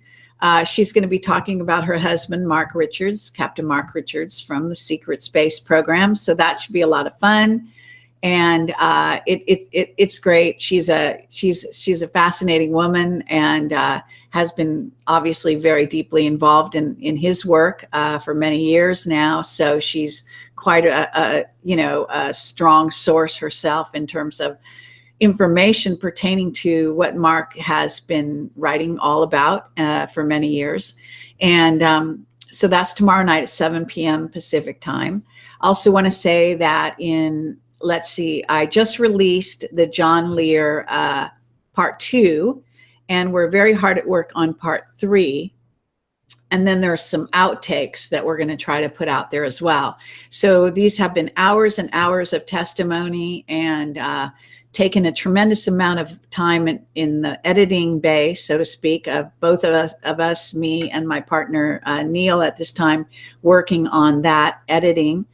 She's going to be talking about her husband, Mark Richards, Captain Mark Richards from the Secret Space Program. So that should be a lot of fun. And it's great. She's a fascinating woman, and has been obviously very deeply involved in his work for many years now. So she's quite a strong source herself in terms of information pertaining to what Mark has been writing all about for many years. And so that's tomorrow night at 7 p.m. Pacific time. I also want to say that I just released the John Lear part 2, and we're very hard at work on part 3. And then there's some outtakes that we're going to try to put out there as well. So these have been hours and hours of testimony, and taken a tremendous amount of time in the editing bay, so to speak, of both of us, me and my partner, Neil, at this time, working on that editing.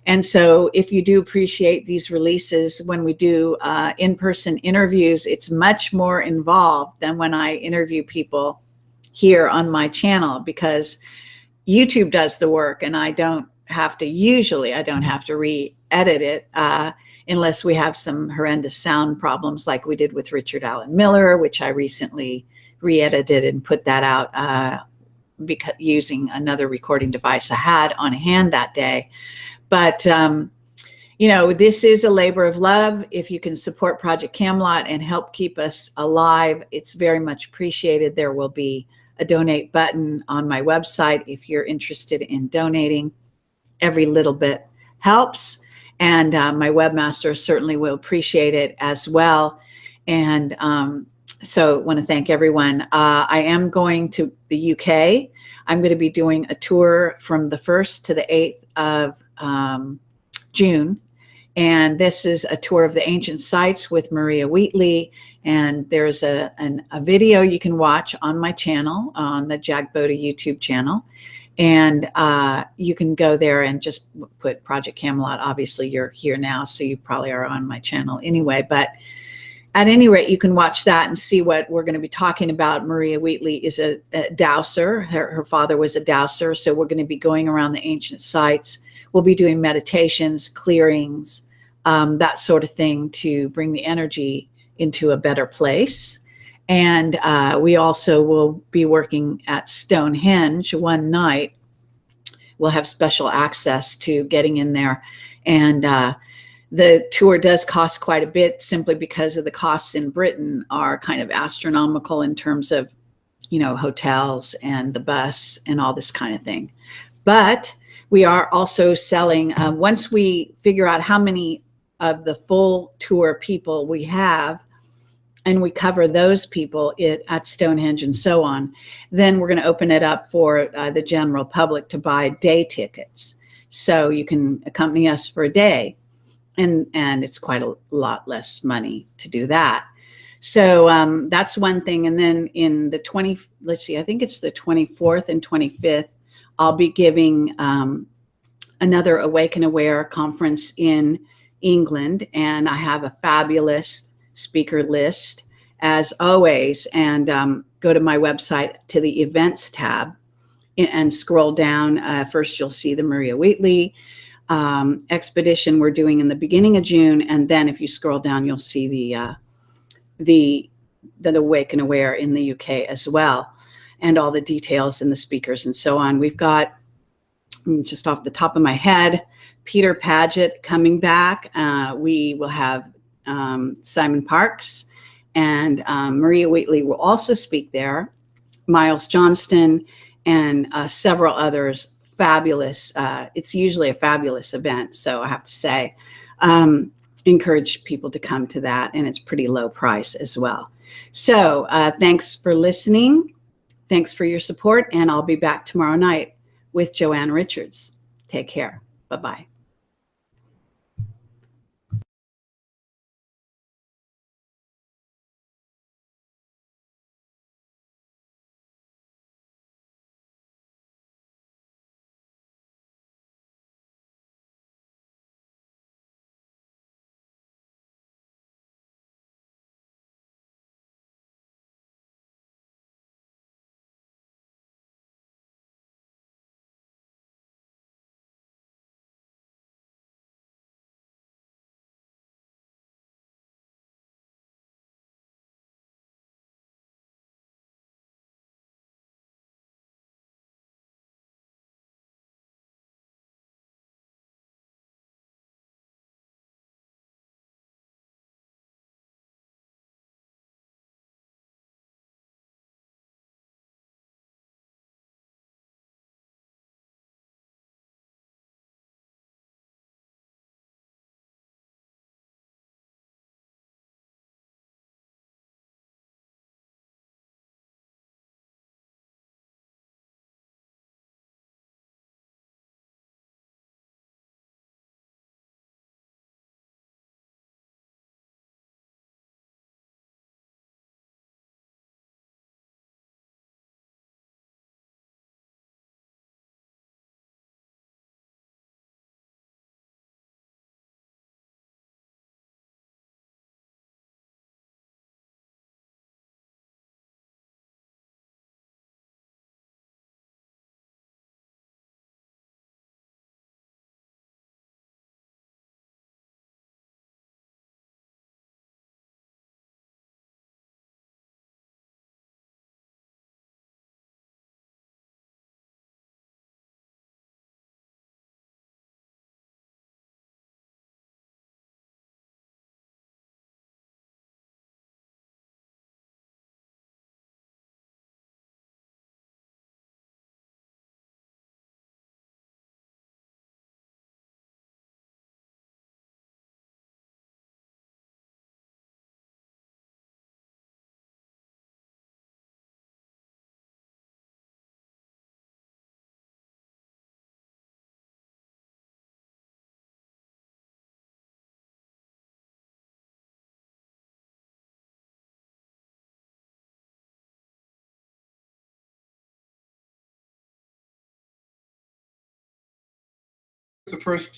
And so if you do appreciate these releases, when we do in-person interviews, it's much more involved than when I interview people here on my channel, because YouTube does the work, and I don't have to re-edit it unless we have some horrendous sound problems like we did with Richard Allen Miller, which I recently re-edited and put that out using another recording device I had on hand that day. But, this is a labor of love. If you can support Project Camelot and help keep us alive, it's very much appreciated. There will be a donate button on my website if you're interested in donating. Every little bit helps. And my webmaster certainly will appreciate it as well. And so I want to thank everyone. I am going to the UK. I'm going to be doing a tour from the 1st to the 8th of June. And this is a tour of the ancient sites with Maria Wheatley. And there's a video you can watch on my channel, on the Jagboda YouTube channel. And you can go there and just put Project Camelot. Obviously, you're here now, so you probably are on my channel anyway. But at any rate, you can watch that and see what we're going to be talking about. Maria Wheatley is a dowser. Her father was a dowser. So we're going to be going around the ancient sites. We'll be doing meditations, clearings, that sort of thing, to bring the energy into a better place. And we also will be working at Stonehenge one night. We'll have special access to getting in there. And the tour does cost quite a bit, simply because of the costs in Britain are kind of astronomical in terms of, hotels and the bus and all this kind of thing. But we are also selling, once we figure out how many of the full tour people we have, and we cover those people at Stonehenge and so on, then we're going to open it up for the general public to buy day tickets. So you can accompany us for a day, and it's quite a lot less money to do that. So that's one thing. And then in the I think it's the 24th and 25th, I'll be giving another Awaken Aware conference in England, and I have a fabulous speaker list as always. And go to my website to the events tab and scroll down. First, you'll see the Maria Wheatley expedition we're doing in the beginning of June, and then if you scroll down, you'll see the Awaken Aware in the UK as well, and all the details and the speakers and so on. We've got, just off the top of my head, Peter Paget coming back. We will have Simon Parks, and Maria Wheatley will also speak there. Miles Johnston and several others. Fabulous. It's usually a fabulous event, so I have to say, encourage people to come to that, and it's pretty low price as well. So thanks for listening. Thanks for your support, and I'll be back tomorrow night with Joanne Richards. Take care. Bye-bye.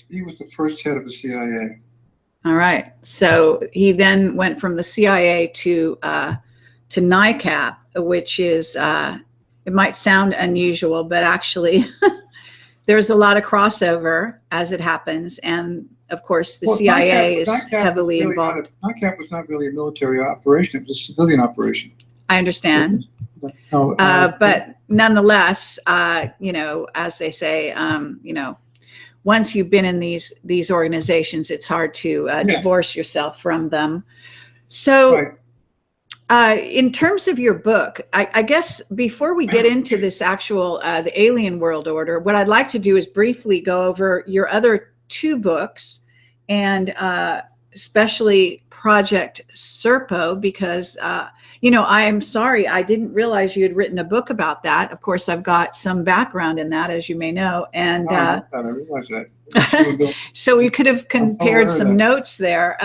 He was the first head of the CIA. All right. So he then went from the CIA to NICAP, which is, it might sound unusual, but actually there's a lot of crossover as it happens. And of course, the CIA is heavily involved. NICAP was not really a military operation. It was a civilian operation. I understand. But nonetheless, you know, as they say, you know, once you've been in these organizations, it's hard to divorce yourself from them. So in terms of your book, I guess before we get into this actual, the Alien World Order, what I'd like to do is briefly go over your other two books, and especially Project Serpo, because, you know, I am sorry, I didn't realize you had written a book about that. Of course, I've got some background in that, as you may know. And I realize that. So we could have compared some notes there,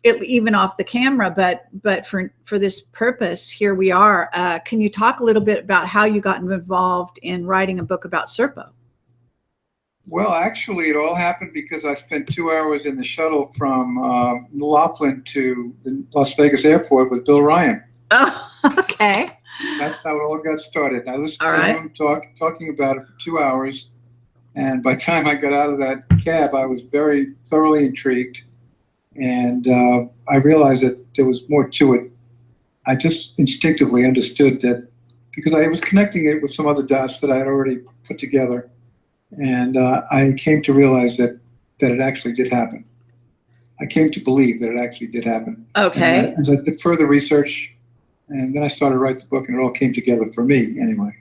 even off the camera, but for this purpose, here we are. Can you talk a little bit about how you got involved in writing a book about Serpo? Well, actually, it all happened because I spent 2 hours in the shuttle from Laughlin to the Las Vegas airport with Bill Ryan. Oh, okay. That's how it all got started. I listened All to right. him talking about it for 2 hours. And by the time I got out of that cab, I was very thoroughly intrigued. And I realized that there was more to it. I just instinctively understood that because I was connecting it with some other dots that I had already put together. And I came to realize that it actually did happen. I came to believe that it actually did happen. Okay. And as I did further research, and then I started to write the book, and it all came together for me anyway.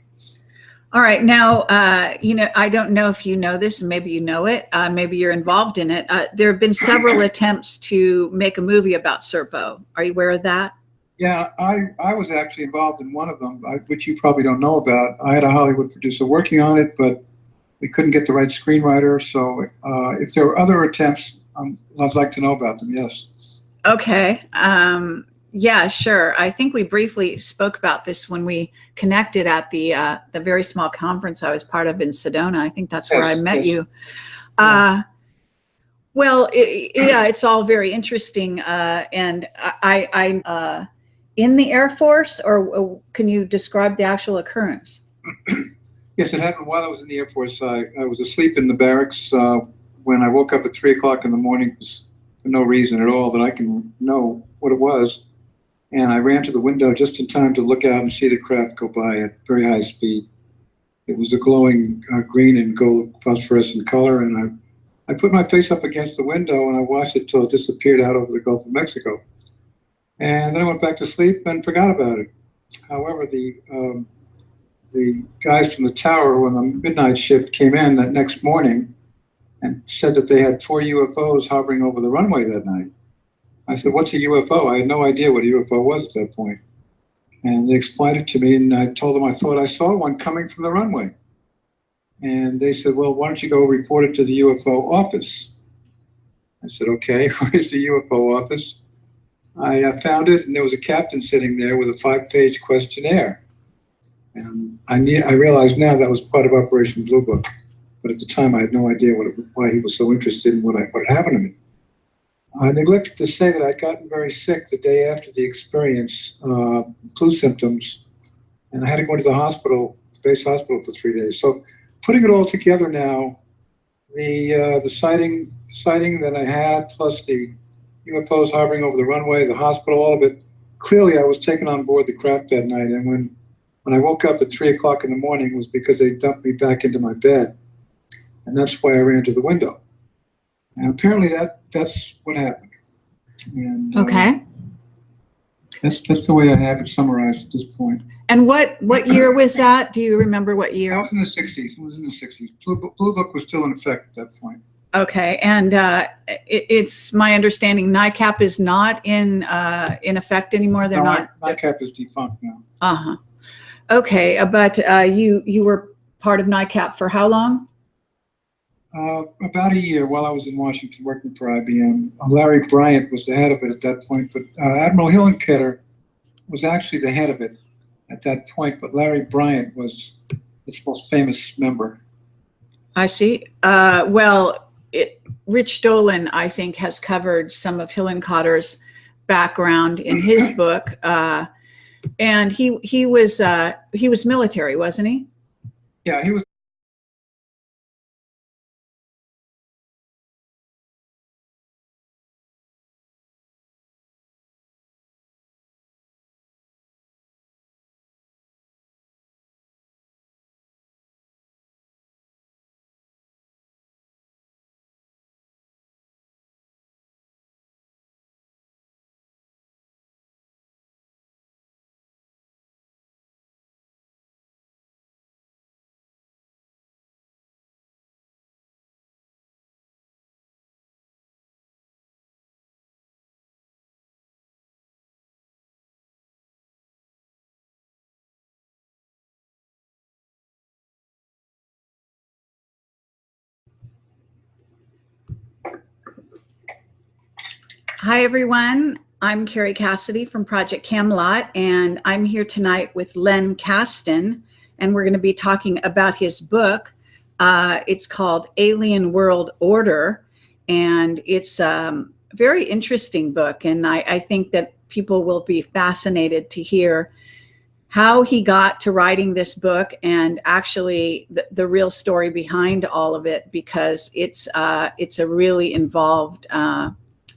All right. Now, I don't know if you know this, and maybe you know it. Maybe you're involved in it. There have been several attempts to make a movie about Serpo. Are you aware of that? Yeah, I was actually involved in one of them, which you probably don't know about. I had a Hollywood producer working on it, but we couldn't get the right screenwriter. So if there were other attempts, I'd like to know about them, yes. Okay. Yeah, sure. I think we briefly spoke about this when we connected at the very small conference I was part of in Sedona. I think that's where I met you. Yeah. Well, it's all very interesting. And I'm in the Air Force, or can you describe the actual occurrence? Yes, it happened while I was in the Air Force. I was asleep in the barracks when I woke up at 3 o'clock in the morning for no reason at all that I can know what it was. And I ran to the window just in time to look out and see the craft go by at very high speed. It was a glowing green and gold phosphorescent color, and I put my face up against the window and I watched it till it disappeared out over the Gulf of Mexico. And then I went back to sleep and forgot about it. However, the guys from the tower on the midnight shift came in that next morning and said that they had 4 UFOs hovering over the runway that night. I said, "What's a UFO?" I had no idea what a UFO was at that point. And they explained it to me, and I told them I thought I saw one coming from the runway. And they said, "Well, why don't you go report it to the UFO office?" I said, "Okay, where's the UFO office?" I found it, and there was a captain sitting there with a 5-page questionnaire. And I realize now that was part of Operation Blue Book. But at the time, I had no idea why he was so interested in what happened to me. I neglected to say that I'd gotten very sick the day after the experience, flu symptoms, and I had to go to the hospital, the base hospital, for 3 days. So putting it all together now, the sighting that I had, plus the UFOs hovering over the runway, the hospital, all of it, clearly I was taken on board the craft that night. And when I woke up at 3 o'clock in the morning, it was because they dumped me back into my bed. And that's why I ran to the window. And apparently that's what happened. And Okay. That's the way I have it summarized at this point. And what year was that? Do you remember what year? I was in the 60s. It was in the 60s. Blue Book was still in effect at that point. Okay, and it's my understanding NICAP is not in effect anymore. They're not. NICAP is defunct now. Uh-huh. Okay, but you were part of NICAP for how long? About a year while I was in Washington working for IBM. Larry Bryant was the head of it at that point, but Admiral Hillenkoetter was actually the head of it at that point, but Larry Bryant was its most famous member. I see. Rich Dolan, I think, has covered some of Hillenkotter's background in his book, and he was military, wasn't he? Yeah, he was. Hi, everyone. I'm Carrie Cassidy from Project Camelot, and I'm here tonight with Len Kasten, and we're going to be talking about his book, It's called Alien World Order, and it's a very interesting book. And I think that people will be fascinated to hear how he got to writing this book, and actually the real story behind all of it, because it's a really involved,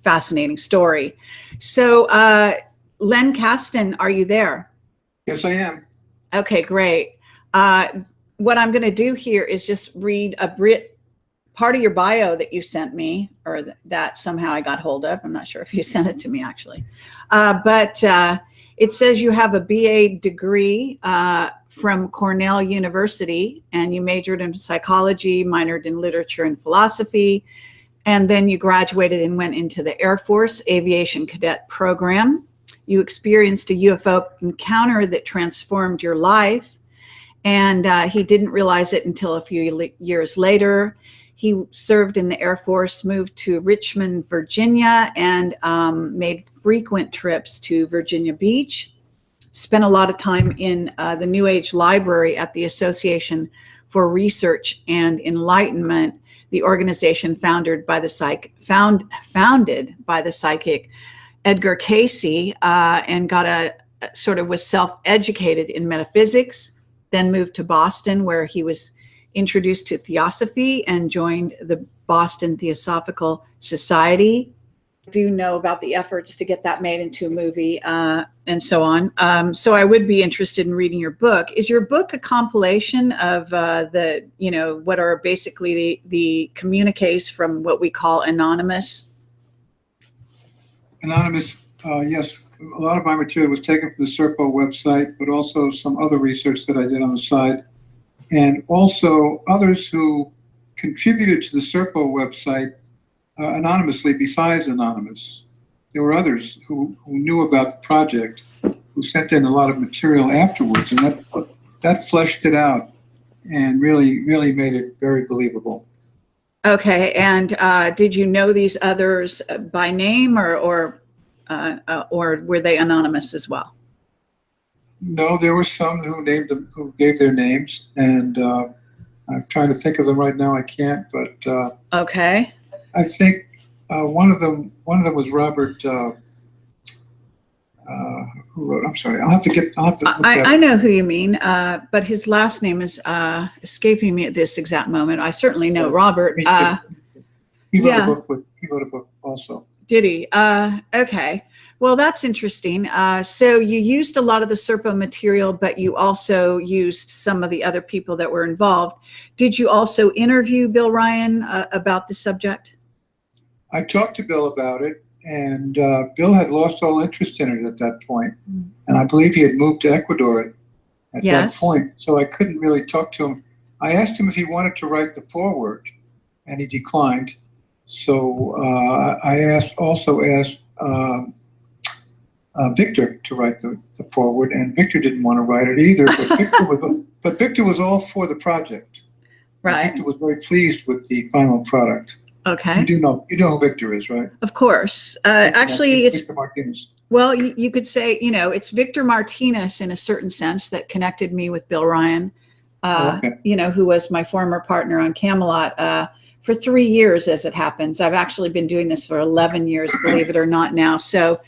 fascinating story. So, Len Kasten, are you there? Yes, I am. Okay, great. What I'm going to do here is just read a part of your bio that you sent me, or that somehow I got hold of. I'm not sure if you sent it to me, actually. But it says you have a BA degree from Cornell University, and you majored in psychology, minored in literature and philosophy, and then you graduated and went into the Air Force Aviation Cadet Program. You experienced a UFO encounter that transformed your life, and he didn't realize it until a few years later. He served in the Air Force, moved to Richmond, Virginia, and made frequent trips to Virginia Beach. Spent a lot of time in the New Age Library at the Association for Research and Enlightenment, the organization founded by the psychic Edgar Casey, and was self-educated in metaphysics, then moved to Boston, where he was introduced to Theosophy and joined the Boston Theosophical Society. I do know about the efforts to get that made into a movie, and so on. So I would be interested in reading your book. Is your book a compilation of what are basically the communiques from what we call Anonymous? Anonymous, yes. A lot of my material was taken from the Serpo website, but also some other research that I did on the side, and also others who contributed to the Serpo website anonymously besides Anonymous. There were others who knew about the project, who sent in a lot of material afterwards, and that fleshed it out and really made it very believable. Okay, and did you know these others by name, or were they anonymous as well? No, there were some who named them, who gave their names, and I'm trying to think of them right now. I can't, but okay. I think one of them was Robert. Who wrote? I'm sorry. I'll have to look that I know who you mean, but his last name is escaping me at this exact moment. I certainly know Robert. He wrote a book also. Did he? Okay. Well, that's interesting. So you used a lot of the Serpo material, but you also used some of the other people that were involved. Did you also interview Bill Ryan about the subject? I talked to Bill about it, and Bill had lost all interest in it at that point. And I believe he had moved to Ecuador at that point. So I couldn't really talk to him. I asked him if he wanted to write the foreword, and he declined. So I also asked Victor to write the foreword, and Victor didn't want to write it either. But Victor was all for the project. Right. Victor was very pleased with the final product. Okay. You know who Victor is, right? Of course. Actually, it's Victor Martinez. Well, you could say, it's Victor Martinez in a certain sense that connected me with Bill Ryan, who was my former partner on Camelot for 3 years, as it happens. I've actually been doing this for 11 years, believe it or not now. So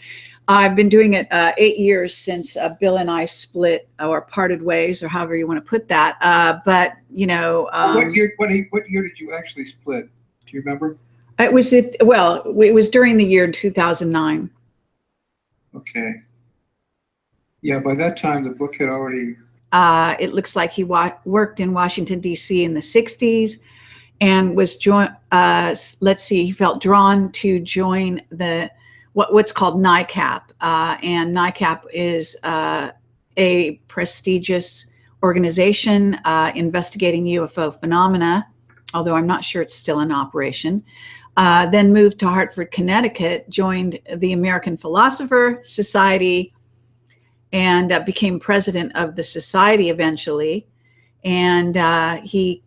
I've been doing it 8 years since Bill and I split or parted ways, or however you want to put that. What year did you actually split? Do you remember? It was during the year 2009. Okay. Yeah, by that time the book had already. It looks like he worked in Washington, D.C. in the 60s, and was he felt drawn to join what's called NICAP. And NICAP is a prestigious organization investigating UFO phenomena, although I'm not sure it's still in operation. Then moved to Hartford, Connecticut, joined the American Philosopher Society, and became president of the society eventually. And he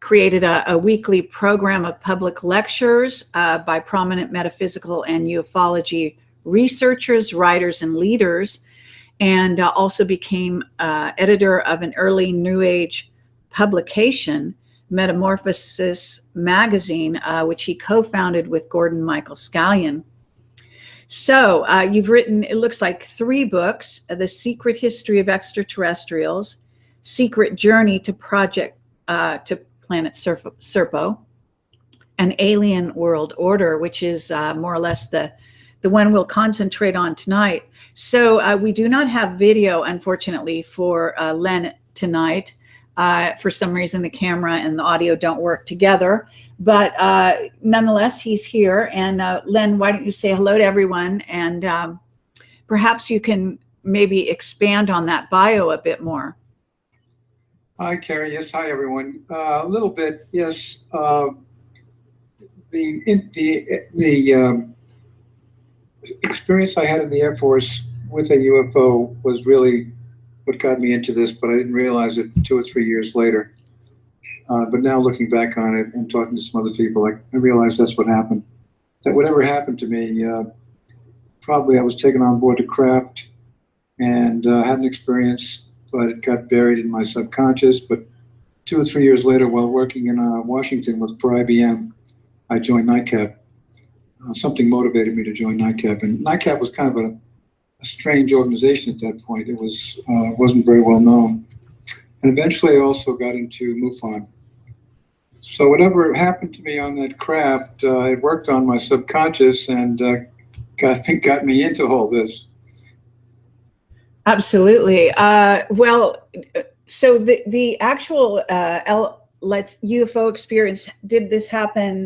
created a weekly program of public lectures by prominent metaphysical and ufology researchers, writers, and leaders, and also became editor of an early New Age publication Metamorphosis magazine, which he co-founded with Gordon Michael Scallion. So you've written, it looks like 3 books: The Secret History of Extraterrestrials, Secret Journey to Planet Serpo, and Alien World Order, which is more or less the one we'll concentrate on tonight. So we do not have video, unfortunately, for Len tonight. For some reason, the camera and the audio don't work together. But nonetheless, he's here. And Len, why don't you say hello to everyone? And perhaps you can maybe expand on that bio a bit more. Hi, Carrie. Yes, hi, everyone. A little bit, yes. The experience I had in the Air Force with a UFO was really what got me into this, but I didn't realize it 2 or 3 years later. But now looking back on it and talking to some other people, I realized that's what happened. That whatever happened to me, probably I was taken on board the craft and had an experience, but it got buried in my subconscious. But 2 or 3 years later, while working in Washington for IBM, I joined NICAP. Something motivated me to join NICAP, and NICAP was kind of a strange organization at that point. It wasn't very well known. And eventually I also got into MUFON. So whatever happened to me on that craft, it worked on my subconscious and I think got me into all this. Absolutely. Well, so the actual UFO experience, did this happen